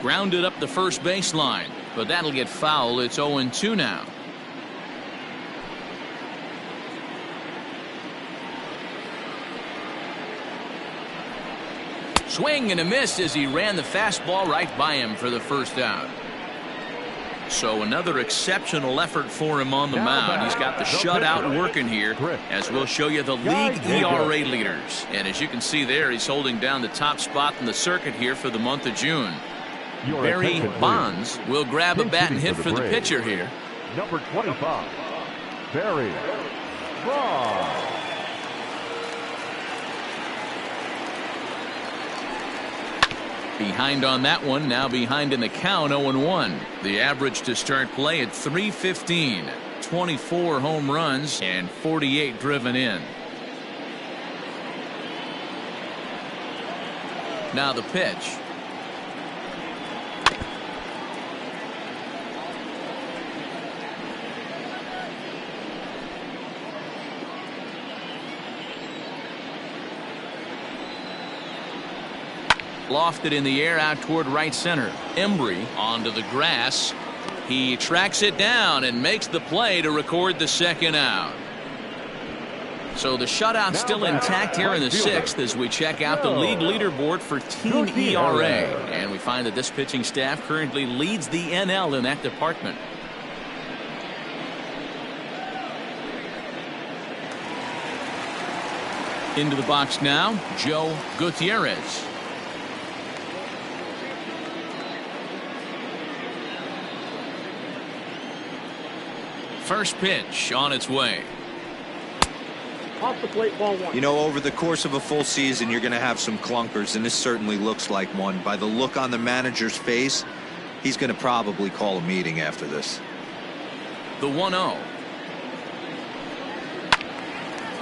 [SPEAKER 1] Grounded up the first baseline, but that'll get foul. It's 0-2 now. Swing and a miss as he ran the fastball right by him for the first out. So another exceptional effort for him on the mound. He's got the shutout working here, as we'll show you the league ERA leaders. And as you can see there, he's holding down the top spot in the circuit here for the month of June. Barry Bonds will grab a bat and hit for the pitcher here.
[SPEAKER 4] Number 25, Barry Bonds.
[SPEAKER 1] Behind on that one, now behind in the count, 0-1. The average to start play at .315. 24 home runs and 48 driven in. Now the pitch. Lofted in the air out toward right center. Embry onto the grass. He tracks it down and makes the play to record the second out. So the shutout still intact here in the sixth as we check out the league leaderboard for team ERA. And we find that this pitching staff currently leads the NL in that department. Into the box now, Joe Gutierrez. First pitch on its way.
[SPEAKER 5] Off the plate, ball one.
[SPEAKER 3] You know, over the course of a full season, you're going to have some clunkers, and this certainly looks like one. By the look on the manager's face, he's going to probably call a meeting after this.
[SPEAKER 1] The 1-0.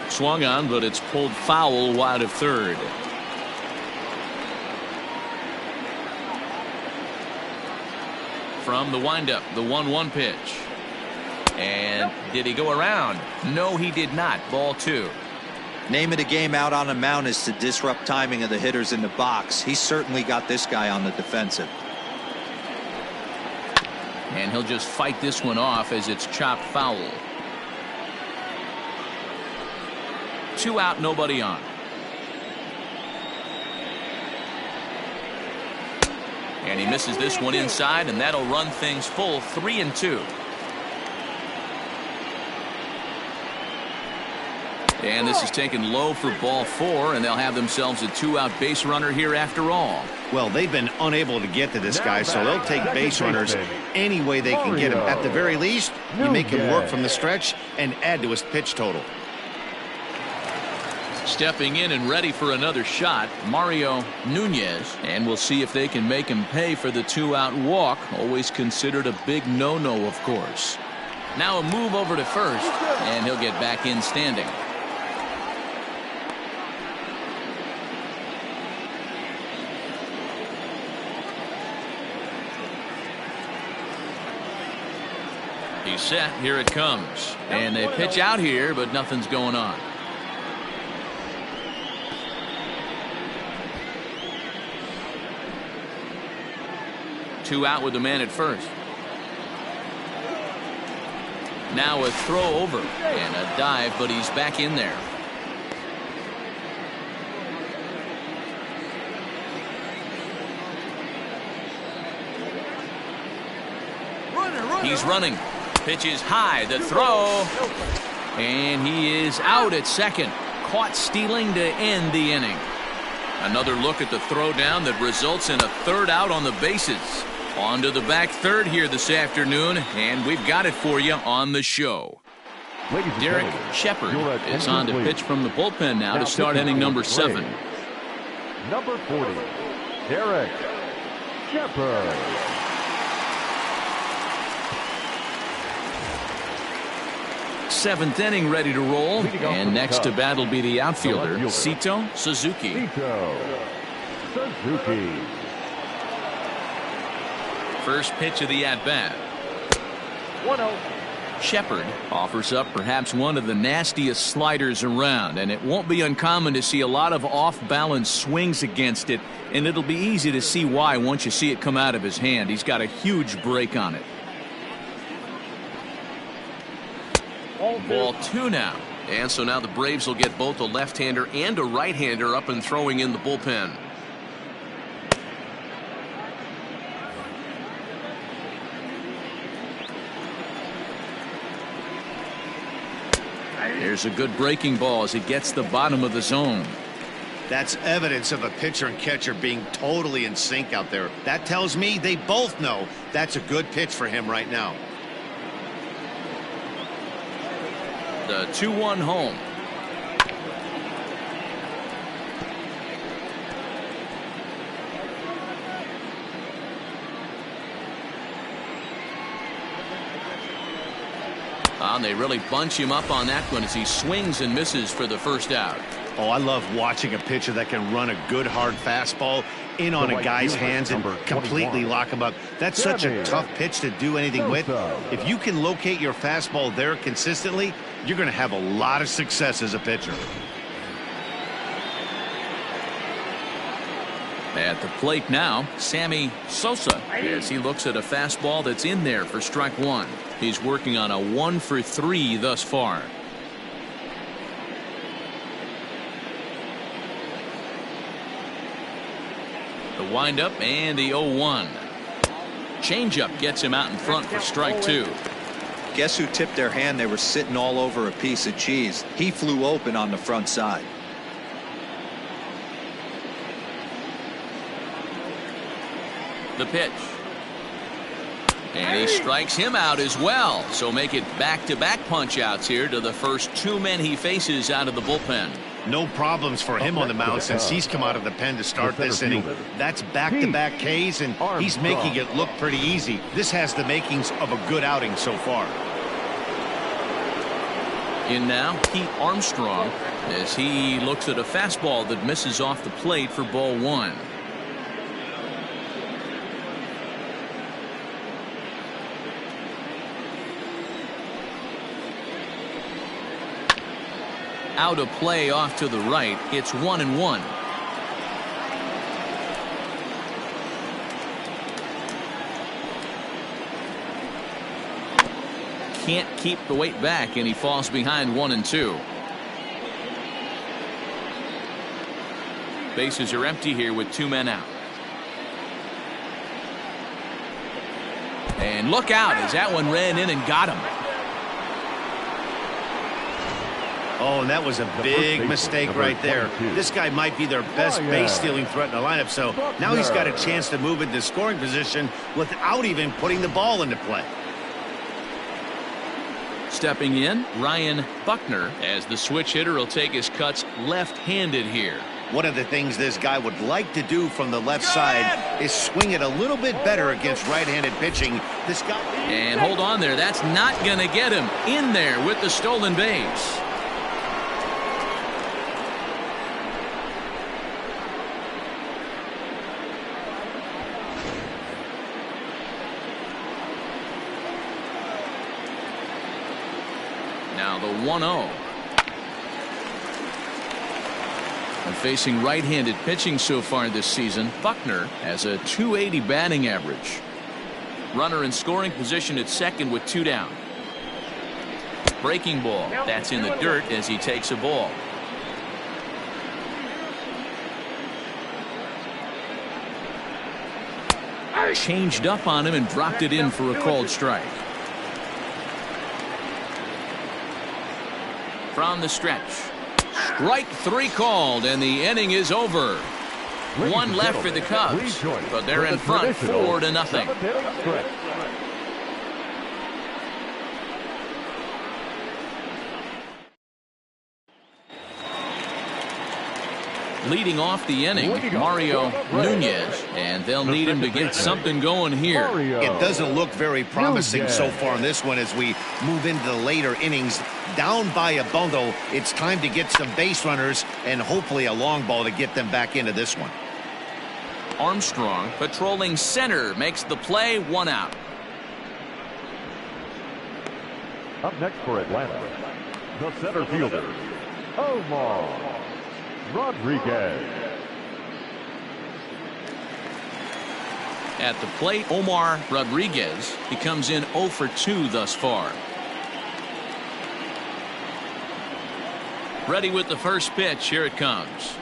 [SPEAKER 1] Swung on, but it's pulled foul wide of third. From the windup, the 1-1 pitch. And did he go around? No, he did not. Ball two.
[SPEAKER 3] Name of the game out on the mound is to disrupt timing of the hitters in the box. He's certainly got this guy on the defensive.
[SPEAKER 1] And he'll just fight this one off as it's chopped foul. 2 out, nobody on. And he misses this one inside, and that'll run things full 3-2. And this is taken low for ball 4, and they'll have themselves a 2-out base runner here after all.
[SPEAKER 2] Well, they've been unable to get to this guy, so they'll take base runners any way they can get him. At the very least, you make him work from the stretch and add to his pitch total.
[SPEAKER 1] Stepping in and ready for another shot, Mario Nunez, and we'll see if they can make him pay for the 2-out walk. Always considered a big no-no, of course. Now a move over to first, and he'll get back in standing. He's set. Here it comes. And they pitch out here, but nothing's going on. Two out with the man at first. Now a throw over and a dive, but he's back in there. He's running. Pitch is high. The throw. And he is out at second. Caught stealing to end the inning. Another look at the throw down that results in a 3rd out on the bases. On to the back third here this afternoon, and we've got it for you on the show. Derek Shepard is on to pitch from the bullpen now to start inning number 7.
[SPEAKER 4] Number 40, Derek Shepard.
[SPEAKER 1] Seventh inning ready to roll, and next to bat will be the outfielder Sito Suzuki. First pitch of the at-bat.
[SPEAKER 5] 1-0.
[SPEAKER 1] Shepard offers up perhaps one of the nastiest sliders around, and it won't be uncommon to see a lot of off-balance swings against it, and it'll be easy to see why once you see it come out of his hand. He's got a huge break on it. Ball 2 now. And so now the Braves will get both a left-hander and a right-hander up and throwing in the bullpen. There's a good breaking ball as it gets the bottom of the zone.
[SPEAKER 2] That's evidence of a pitcher and catcher being totally in sync out there. That tells me they both know that's a good pitch for him right now.
[SPEAKER 1] The 2-1 home. And they really bunch him up on that one as he swings and misses for the first out.
[SPEAKER 2] Oh, I love watching a pitcher that can run a good hard fastball in on a guy's hands and completely lock him up. That's such a tough pitch to do anything with. If you can locate your fastball there consistently, you're going to have a lot of success as a pitcher.
[SPEAKER 1] At the plate now, Sammy Sosa, as he looks at a fastball that's in there for strike one. He's working on a 1-for-3 thus far. The windup and the 0-1. Changeup gets him out in front for strike two.
[SPEAKER 3] Guess who tipped their hand? They were sitting all over a piece of cheese. He flew open on the front side.
[SPEAKER 1] The pitch. And he strikes him out as well. So make it back-to-back punch-outs here to the first two men he faces out of the bullpen.
[SPEAKER 2] No problems for him on the mound since he's come out of the pen to start this inning. That's back-to-back Ks, and he's making it look pretty easy. This has the makings of a good outing so far.
[SPEAKER 1] In now, Pete Armstrong, as he looks at a fastball that misses off the plate for ball one. Out of play off to the right. It's 1-1. Can't keep the weight back, and he falls behind 1-2. Bases are empty here with two men out. And look out as that one ran in and got him.
[SPEAKER 2] Oh, and that was a big mistake right there. This guy might be their best base-stealing threat in the lineup, so now he's got a chance to move into scoring position without even putting the ball into play.
[SPEAKER 1] Stepping in, Ryan Buckner, as the switch hitter will take his cuts left-handed here.
[SPEAKER 2] One of the things this guy would like to do from the left side is swing it a little bit better against right-handed pitching. This guy.
[SPEAKER 1] And hold on there. That's not going to get him in there with the stolen base. Now the 1-0. And facing right-handed pitching so far this season, Buckner has a .280 batting average. Runner in scoring position at second with two down. Breaking ball. That's in the dirt as he takes a ball. Changed up on him and dropped it in for a called strike. From the stretch. Strike three called, and the inning is over. One left for the Cubs, but they're in front 4-0. Leading off the inning, Mario Nunez, and they'll need him to get something going here.
[SPEAKER 2] It doesn't look very promising so far in this one as we move into the later innings. Down by a bundle, it's time to get some base runners and hopefully a long ball to get them back into this one.
[SPEAKER 1] Armstrong patrolling center makes the play, one out.
[SPEAKER 4] Up next for Atlanta, the center fielder, Omar Rodriguez.
[SPEAKER 1] At the plate, Omar Rodriguez. He comes in 0 for 2 thus far. Ready with the first pitch. Here it comes.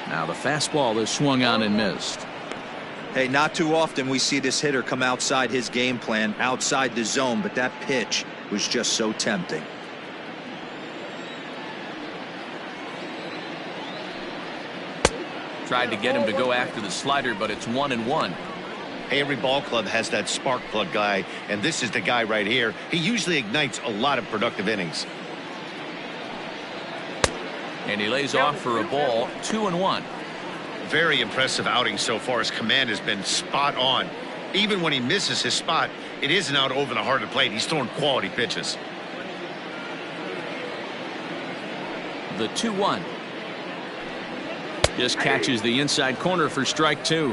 [SPEAKER 1] Now the fastball is swung on and missed.
[SPEAKER 3] Hey, not too often we see this hitter come outside his game plan, outside the zone, but that pitch was just so tempting.
[SPEAKER 1] Tried to get him to go after the slider, but it's 1-1.
[SPEAKER 2] Hey, every ball club has that spark plug guy, and this is the guy right here. He usually ignites a lot of productive innings.
[SPEAKER 1] And he lays off for a ball, 2-1.
[SPEAKER 2] Very impressive outing so far. His command has been spot on. Even when he misses his spot, it isn't out over the heart of the plate. He's throwing quality pitches.
[SPEAKER 1] The 2-1. Just catches the inside corner for strike 2.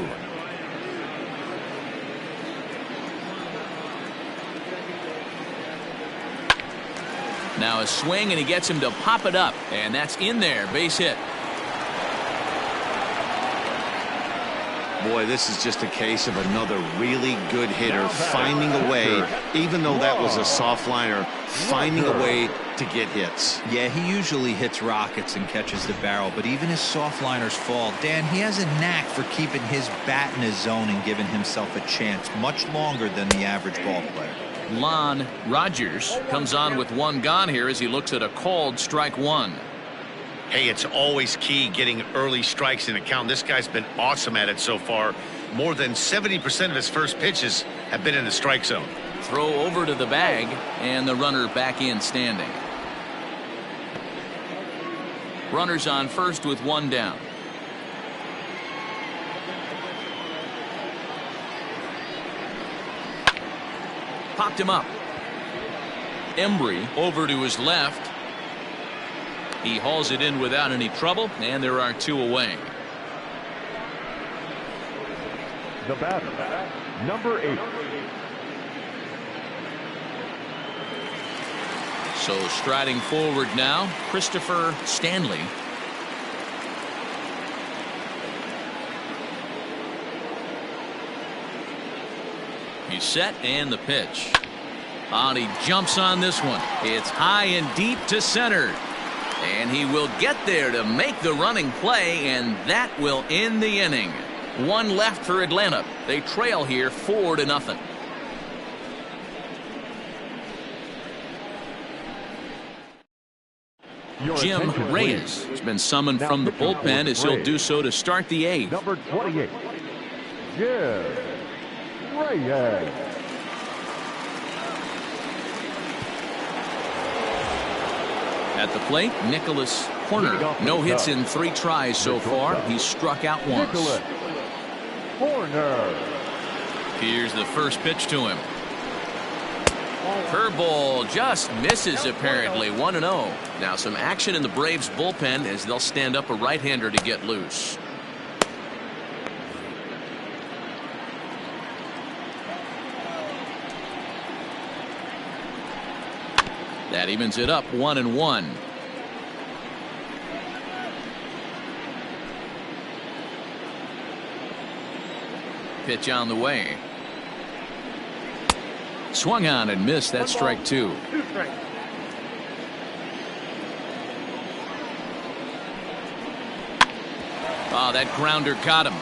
[SPEAKER 1] Now a swing, and he gets him to pop it up, and that's in there. Base hit.
[SPEAKER 2] Boy, this is just a case of another really good hitter finding a way, even though that was a soft liner, finding a way to get hits.
[SPEAKER 3] Yeah, he usually hits rockets and catches the barrel, but even his soft liners fall. Dan, he has a knack for keeping his bat in his zone and giving himself a chance much longer than the average ball player.
[SPEAKER 1] Lon Rogers comes on with one gone here as he looks at a called strike 1.
[SPEAKER 2] Hey, it's always key getting early strikes in a count. This guy's been awesome at it so far. More than 70% of his first pitches have been in the strike zone.
[SPEAKER 1] Throw over to the bag, and the runner back in standing. Runners on first with one down. Popped him up. Embry over to his left. He hauls it in without any trouble, and there are 2 away.
[SPEAKER 4] The batter, number 8.
[SPEAKER 1] So striding forward now, Christopher Stanley. He's set, and the pitch. And he jumps on this one. It's high and deep to center. And he will get there to make the running play, and that will end the inning. 1 left for Atlanta. They trail here 4-0. Jim Reyes has been summoned from the bullpen as he'll do so to start the 8th.
[SPEAKER 4] Number 28, Jim Reyes.
[SPEAKER 1] At the plate, Nicholas Horner. No hits in 3 tries so far. He's struck out once.
[SPEAKER 4] Nicholas Horner.
[SPEAKER 1] Here's the first pitch to him. Curveball just misses apparently. 1-0. Now some action in the Braves bullpen as they'll stand up a right-hander to get loose. That evens it up 1-1. Pitch on the way. Swung on and missed. That's strike 2. Oh, that grounder got him.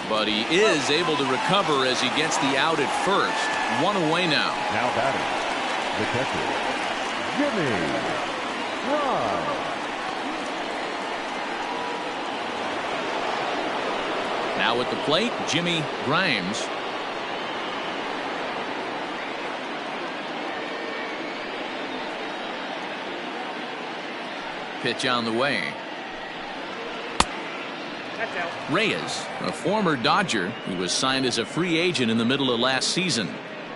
[SPEAKER 1] But he is able to recover as he gets the out at first. 1 away now.
[SPEAKER 4] Now batting, the catcher, Jimmy Grimes.
[SPEAKER 1] Now at the plate, Jimmy Grimes. Pitch on the way. Reyes, a former Dodger who was signed as a free agent in the middle of last season.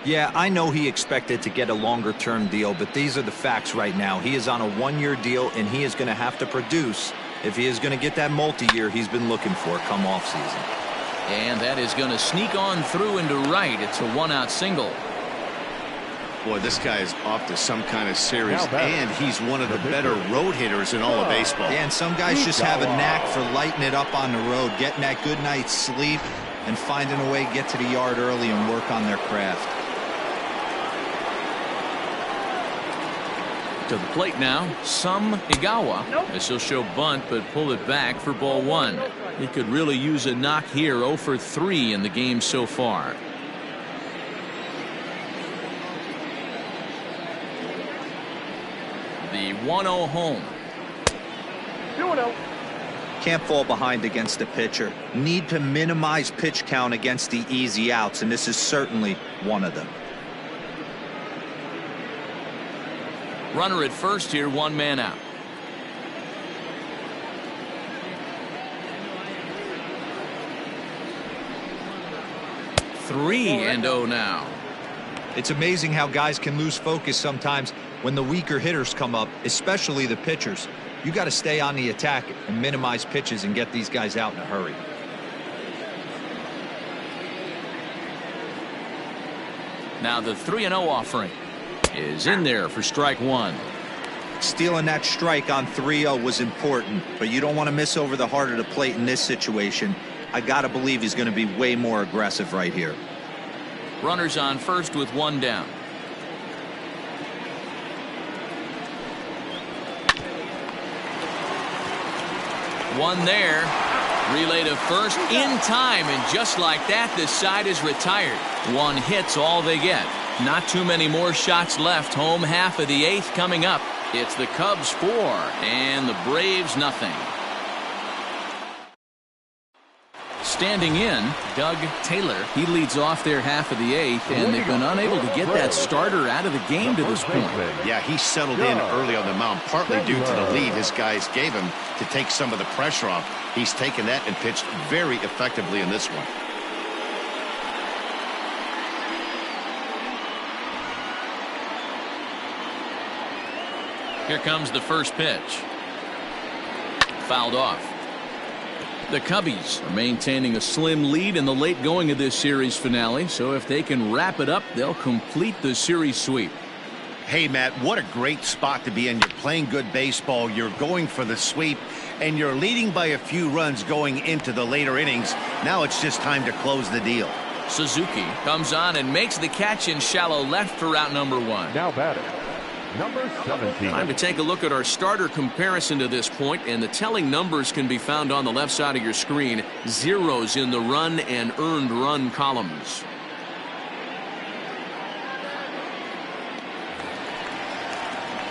[SPEAKER 3] Yeah, I know he expected to get a longer-term deal, but these are the facts right now. He is on a 1-year deal, and he is going to have to produce if he is going to get that multi-year he's been looking for come off-season.
[SPEAKER 1] And that is going to sneak on through into right. It's a 1-out single.
[SPEAKER 2] Boy, this guy is off to some kind of series, and he's one of the better road hitters in all of baseball.
[SPEAKER 3] Yeah, and some guys just have a knack for lighting it up on the road, getting that good night's sleep, and finding a way to get to the yard early and work on their craft.
[SPEAKER 1] To the plate now, Some Igawa. This will show bunt, but pull it back for ball 1. He could really use a knock here. 0 for 3 in the game so far. The 1-0 home.
[SPEAKER 5] 2-0.
[SPEAKER 3] Can't fall behind against a pitcher. Need to minimize pitch count against the easy outs, and this is certainly one of them.
[SPEAKER 1] Runner at first here, 1 man out. Three and 0 now.
[SPEAKER 3] It's amazing how guys can lose focus sometimes when the weaker hitters come up, especially the pitchers. You got to stay on the attack and minimize pitches and get these guys out in a hurry.
[SPEAKER 1] Now the 3-0 offering is in there for strike 1.
[SPEAKER 3] Stealing that strike on 3-0 was important, but you don't want to miss over the heart of the plate in this situation. I got to believe he's going to be way more aggressive right here.
[SPEAKER 1] Runners on first with 1 down. One there. Relay to first in time, and just like that, the side is retired. 1 hit's all they get. Not too many more shots left. Home half of the 8th coming up. It's the Cubs 4 and the Braves nothing. Standing in, Doug Taylor. He leads off their half of the 8th, and they've been unable to get that starter out of the game to this point.
[SPEAKER 2] Yeah, he settled in early on the mound, partly due to the lead his guys gave him to take some of the pressure off. He's taken that and pitched very effectively in this one.
[SPEAKER 1] Here comes the first pitch. Fouled off. The Cubbies are maintaining a slim lead in the late going of this series finale, so if they can wrap it up, they'll complete the series sweep.
[SPEAKER 2] Hey, Matt, what a great spot to be in. You're playing good baseball, you're going for the sweep, and you're leading by a few runs going into the later innings. Now it's just time to close the deal.
[SPEAKER 1] Suzuki comes on and makes the catch in shallow left for out number 1.
[SPEAKER 4] Now batting, number 17.
[SPEAKER 1] Time to take a look at our starter comparison to this point, and the telling numbers can be found on the left side of your screen. Zeros in the run and earned run columns.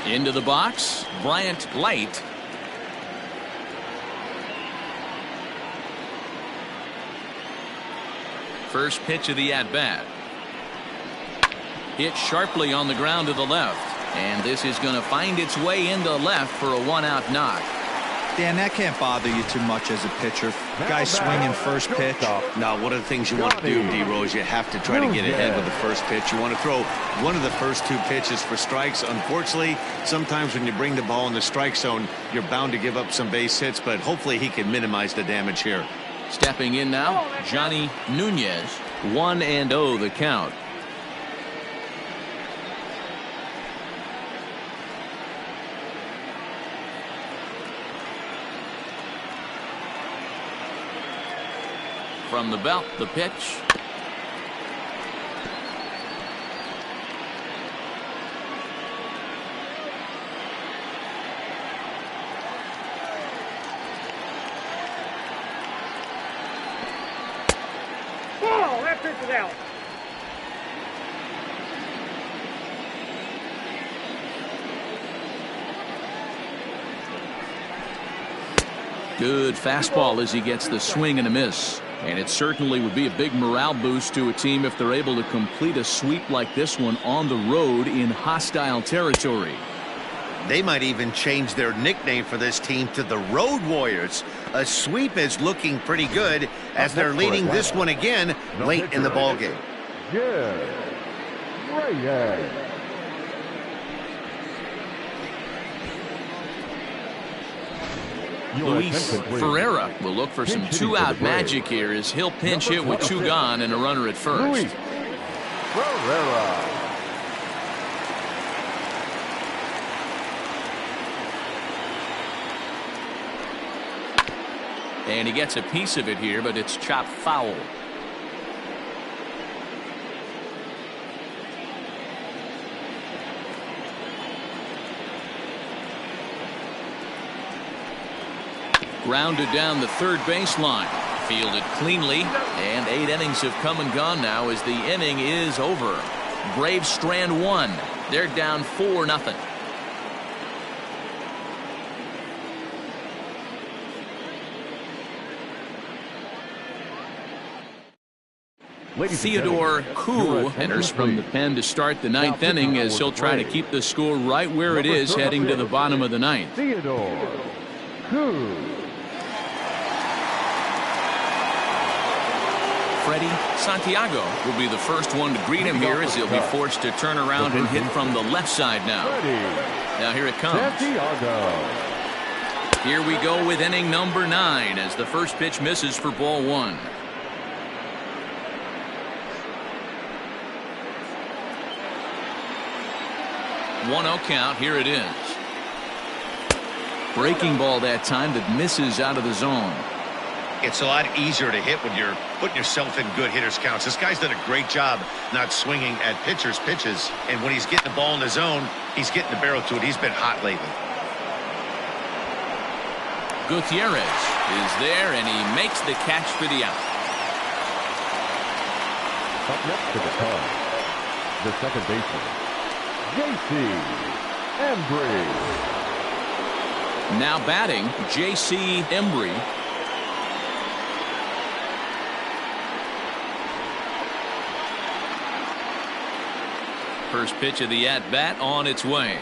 [SPEAKER 1] Into the box, Bryant Light. First pitch of the at-bat. Hit sharply on the ground to the left. And this is going to find its way into left for a 1-out knock.
[SPEAKER 3] Dan, that can't bother you too much as a pitcher. Guys swinging first pitch.
[SPEAKER 2] Now, one of the things you want to do, D-Rose, you have to try to get ahead with the first pitch. You want to throw one of the first 2 pitches for strikes. Unfortunately, sometimes when you bring the ball in the strike zone, you're bound to give up some base hits, but hopefully he can minimize the damage here.
[SPEAKER 1] Stepping in now, Johnny Nunez. 1-0 the count. From the belt, the pitch.
[SPEAKER 5] Oh, that pitch is out.
[SPEAKER 1] Good fastball as he gets the swing and a miss. And it certainly would be a big morale boost to a team if they're able to complete a sweep like this one on the road in hostile territory.
[SPEAKER 2] They might even change their nickname for this team to the Road Warriors. A sweep is looking pretty good as they're leading this one again late in the ballgame.
[SPEAKER 1] Luis Ferreira will look for some 2-out magic here as he'll pinch hit with 2 gone and a runner at first. And he gets a piece of it here, but it's chopped foul. Grounded down the third baseline. Fielded cleanly, and 8 innings have come and gone now as the inning is over. Braves strand 1. They're down 4-0. Theodore Koo enters from the pen to start the ninth inning as he'll try to keep the score right where it is heading to the bottom of the ninth.
[SPEAKER 4] Theodore Koo.
[SPEAKER 1] Freddie Santiago will be the first one to greet him here as he'll be forced to turn around and hit from the left side now. Now here it comes.
[SPEAKER 4] Santiago.
[SPEAKER 1] Here we go with inning number 9 as the first pitch misses for ball 1. One 0 count. Here it is. Breaking ball that time that misses out of the zone.
[SPEAKER 2] It's a lot easier to hit when you're putting yourself in good hitters counts. This guy's done a great job not swinging at pitchers' pitches. And when he's getting the ball in the zone, he's getting the barrel to it. He's been hot lately.
[SPEAKER 1] Gutierrez is there, and he makes the catch for the out.
[SPEAKER 4] Up next to the Cubs, the second baseman, J.C. Embry.
[SPEAKER 1] Now batting, J.C. Embry. First pitch of the at-bat on its way.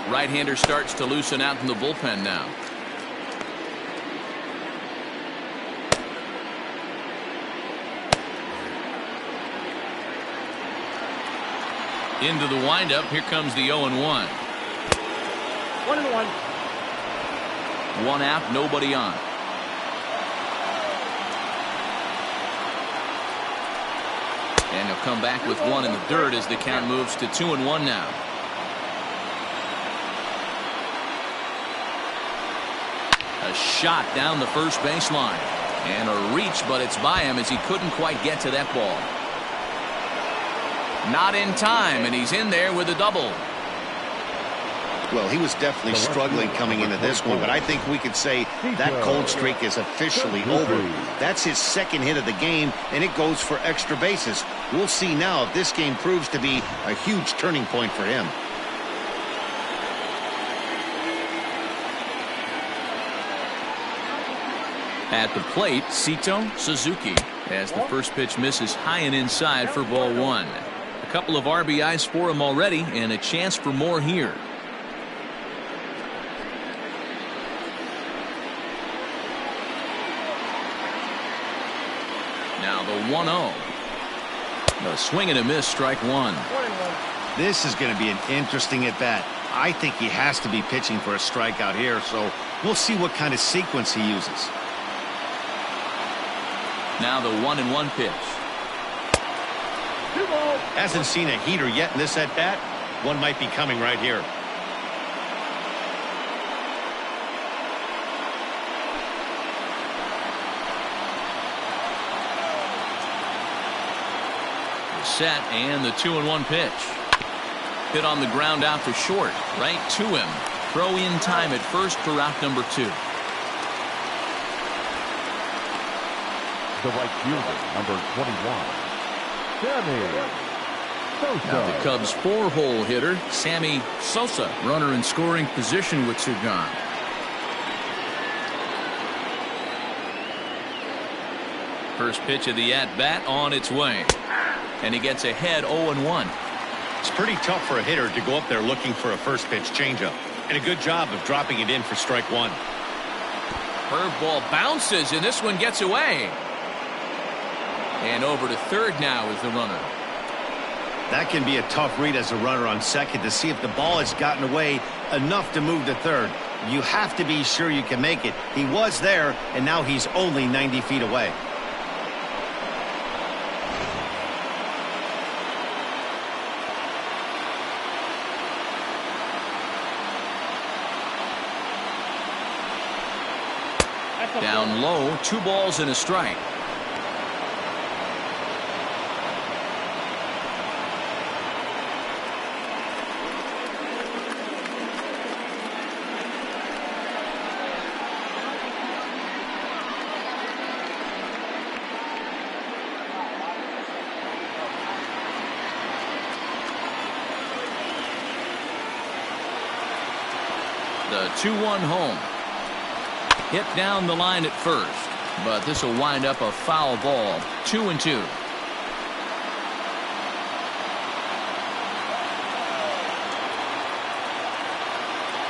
[SPEAKER 1] Right-hander starts to loosen out from the bullpen now. Into the windup. Here comes the 0-1.
[SPEAKER 5] 1-1.
[SPEAKER 1] One out, nobody on. And he'll come back with one in the dirt as the count moves to 2-1 now. A shot down the first baseline. And a reach, but it's by him as he couldn't quite get to that ball. Not in time, and he's in there with a double.
[SPEAKER 2] Well, he was definitely struggling coming into this one, but I think we could say that cold streak is officially over. That's his second hit of the game, and it goes for extra bases. We'll see now if this game proves to be a huge turning point for him.
[SPEAKER 1] At the plate, Sito Suzuki as the first pitch misses high and inside for ball 1. A couple of RBIs for him already, and a chance for more here. Now the 1-0. No swing and a miss, strike 1.
[SPEAKER 2] This is going to be an interesting at bat. I think he has to be pitching for a strikeout here, so we'll see what kind of sequence he uses.
[SPEAKER 1] Now the 1-1 pitch.
[SPEAKER 2] Hasn't seen a heater yet in this at bat. One might be coming right here.
[SPEAKER 1] Set, and the 2-1 pitch. Hit on the ground out to short, right to him. Throw in time at first for out number 2.
[SPEAKER 4] The right fielder, number 21, Sammy Sosa.
[SPEAKER 1] Now the Cubs' 4-hole hitter, Sammy Sosa, runner in scoring position with 2 gone. First pitch of the at-bat on its way. And he gets ahead 0-1.
[SPEAKER 2] It's pretty tough for a hitter to go up there looking for a first pitch changeup. And a good job of dropping it in for strike 1.
[SPEAKER 1] Curveball bounces, and this one gets away. And over to third now is the runner.
[SPEAKER 2] That can be a tough read as a runner on second to see if the ball has gotten away enough to move to third. You have to be sure you can make it. He was there, and now he's only 90 feet away.
[SPEAKER 1] Down low, 2 balls and a strike. The 2-1 home. Hit down the line at first. But this will wind up a foul ball. 2-2.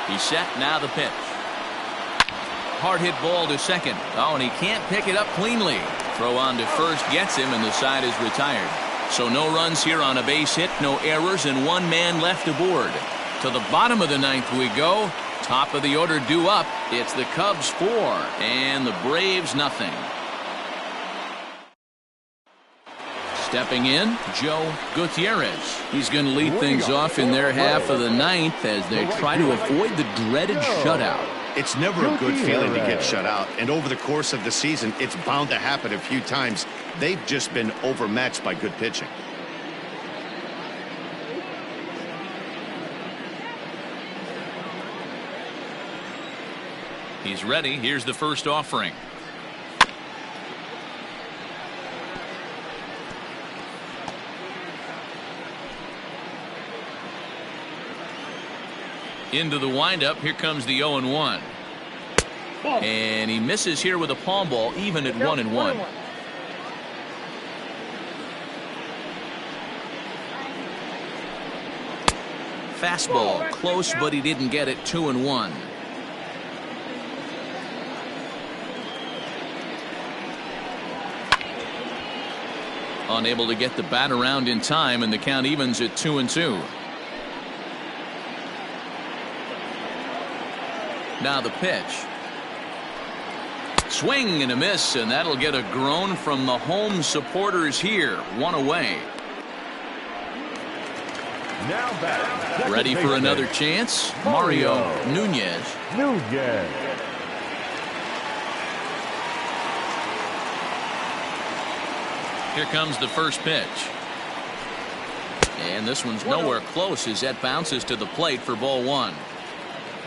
[SPEAKER 1] He's set. Now the pitch. Hard hit ball to second. Oh, and he can't pick it up cleanly. Throw on to first gets him, and the side is retired. So no runs here on a base hit, no errors, and one man left aboard. To the bottom of the ninth we go. Top of the order due up. It's the Cubs 4 and the Braves nothing. Stepping in, Joe Gutierrez. He's going to lead things off in their half of the ninth as they try to avoid the dreaded shutout.
[SPEAKER 2] It's never a good feeling to get shut out, and over the course of the season, it's bound to happen a few times. They've just been overmatched by good pitching.
[SPEAKER 1] He's ready. Here's the first offering. Into the windup. Here comes the 0-1. And he misses here with a palm ball, even at 1-1. Fastball close, but he didn't get it. 2-1. Unable to get the bat around in time, and the count evens at 2-2. Now the pitch. Swing and a miss, and that'll get a groan from the home supporters here. One away.
[SPEAKER 4] Now back.
[SPEAKER 1] Ready for another chance? Mario Nunez. Here comes the first pitch. And this one's nowhere close as that bounces to the plate for ball one.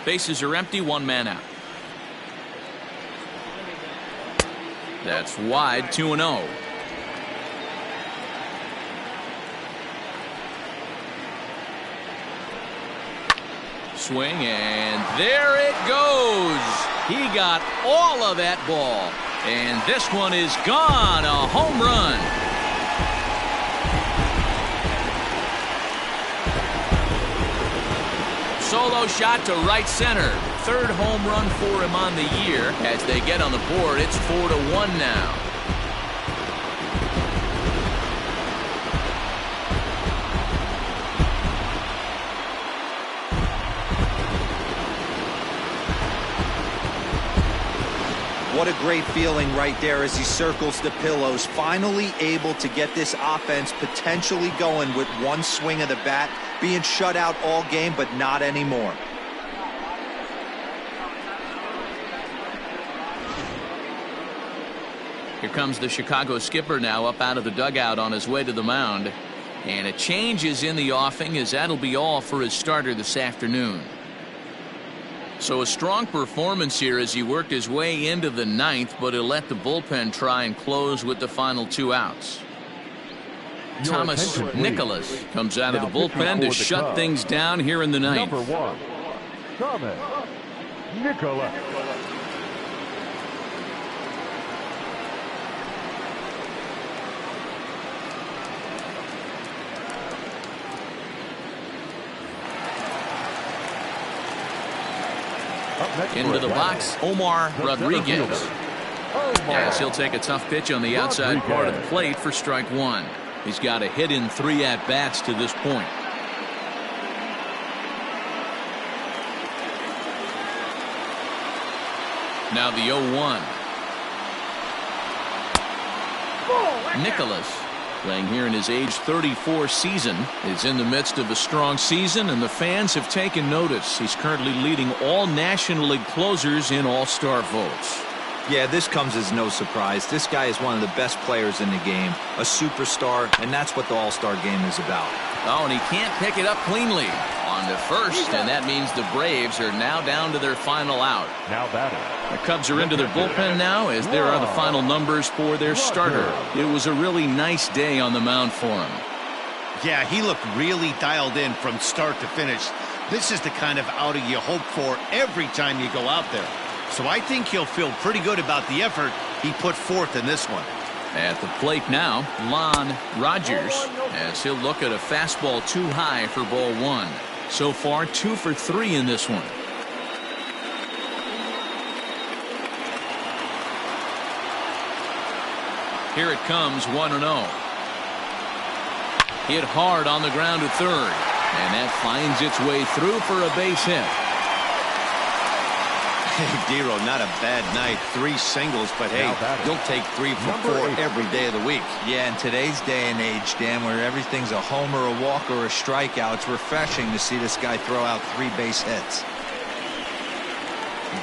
[SPEAKER 1] Bases are empty, one man out. That's wide, 2-0. Swing, and there it goes. He got all of that ball. And this one is gone. A home run. Solo shot to right center. Third home run for him on the year. As they get on the board, it's 4-1 now.
[SPEAKER 3] What a great feeling right there as he circles the pillows. Finally able to get this offense potentially going with one swing of the bat. Being shut out all game, but not anymore.
[SPEAKER 1] Here comes the Chicago skipper now up out of the dugout on his way to the mound. And a change is in the offing, as that'll be all for his starter this afternoon. So a strong performance here as he worked his way into the ninth, but he'll let the bullpen try and close with the final two outs. Thomas Nicholas comes out of the bullpen to shut things down here in the ninth.
[SPEAKER 4] Number 1, Thomas Nicholas.
[SPEAKER 1] Into the box, Omar Rodriguez. Yes, he'll take a tough pitch on the outside part of the plate for strike one. He's got a hit in 3 at-bats to this point. Now the 0-1. Nicholas, playing here in his age 34 season, is in the midst of a strong season, and the fans have taken notice. He's currently leading all National League closers in all-star votes.
[SPEAKER 3] Yeah, this comes as no surprise. This guy is one of the best players in the game, a superstar, and that's what the All-Star game is about.
[SPEAKER 1] Oh, and he can't pick it up cleanly. On to first, and that means the Braves are now down to their final out.
[SPEAKER 4] Now batting.
[SPEAKER 1] The Cubs are into their bullpen now, as there are the final numbers for their starter. It was a really nice day on the mound for him.
[SPEAKER 2] Yeah, he looked really dialed in from start to finish. This is the kind of outing you hope for every time you go out there. So I think he'll feel pretty good about the effort he put forth in this one.
[SPEAKER 1] At the plate now, Lon Rogers, as he'll look at a fastball too high for ball one. So far, 2 for 3 in this one. Here it comes, 1-0. Hit hard on the ground to third, and that finds its way through for a base hit.
[SPEAKER 2] Hey, Dero, not a bad night. 3 singles, but hey, you'll take 3 for 4 every day of the week.
[SPEAKER 3] Yeah, in today's day and age, Dan, where everything's a homer, a walk, or a strikeout, it's refreshing to see this guy throw out 3 base hits.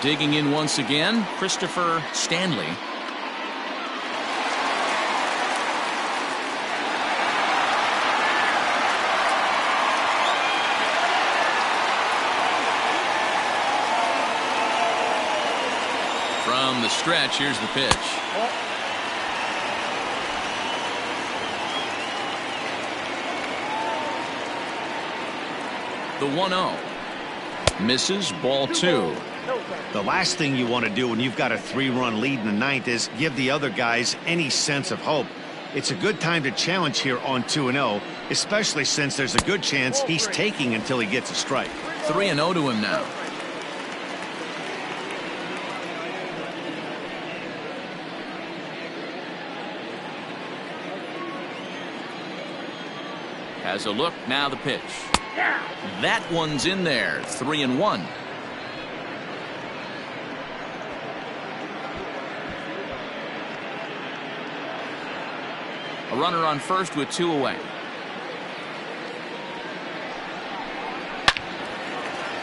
[SPEAKER 1] Digging in once again, Christopher Stanley. From the stretch, here's the pitch. The 1-0. Misses, ball 2.
[SPEAKER 2] The last thing you want to do when you've got a 3-run lead in the 9th is give the other guys any sense of hope. It's a good time to challenge here on 2-0, especially since there's a good chance he's taking until he gets a strike.
[SPEAKER 1] 3-0 to him now. Has a look, now the pitch. That one's in there, 3-1. A runner on first with 2 away.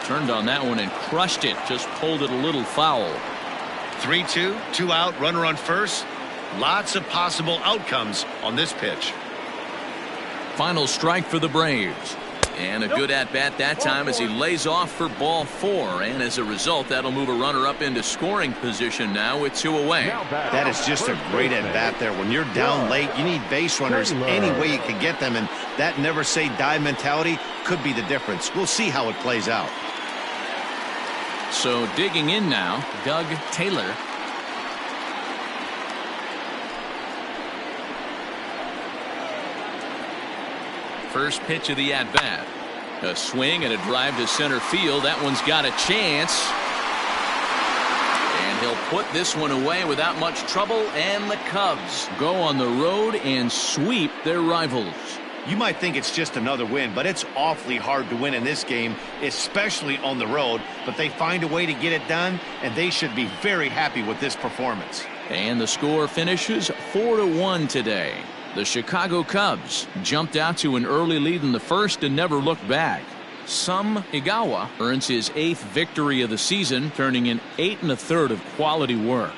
[SPEAKER 1] Turned on that one and crushed it, just pulled it a little foul.
[SPEAKER 2] 3-2, 2 out, runner on first. Lots of possible outcomes on this pitch.
[SPEAKER 1] Final strike for the Braves. And a good at-bat that time as he lays off for ball 4. And as a result, that'll move a runner up into scoring position now with 2 away.
[SPEAKER 2] That is just a great at-bat there. When you're down late, you need base runners any way you can get them. And that never-say-die mentality could be the difference. We'll see how it plays out.
[SPEAKER 1] So digging in now, Doug Taylor. First pitch of the at-bat. A swing and a drive to center field. That one's got a chance. And he'll put this one away without much trouble. And the Cubs go on the road and sweep their rivals.
[SPEAKER 2] You might think it's just another win, but it's awfully hard to win in this game, especially on the road. But they find a way to get it done, and they should be very happy with this performance.
[SPEAKER 1] And the score finishes 4-1 today. The Chicago Cubs jumped out to an early lead in the first and never looked back. Sum Igawa earns his 8th victory of the season, turning in 8 1/3 of quality work.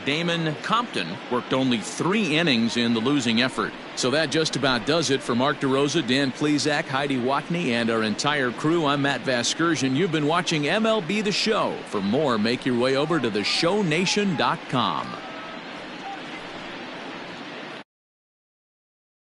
[SPEAKER 1] Damon Compton worked only 3 innings in the losing effort. So that just about does it for Mark DeRosa, Dan Plesac, Heidi Watney, and our entire crew. I'm Matt Vasgersian. You've been watching MLB The Show. For more, make your way over to theshownation.com.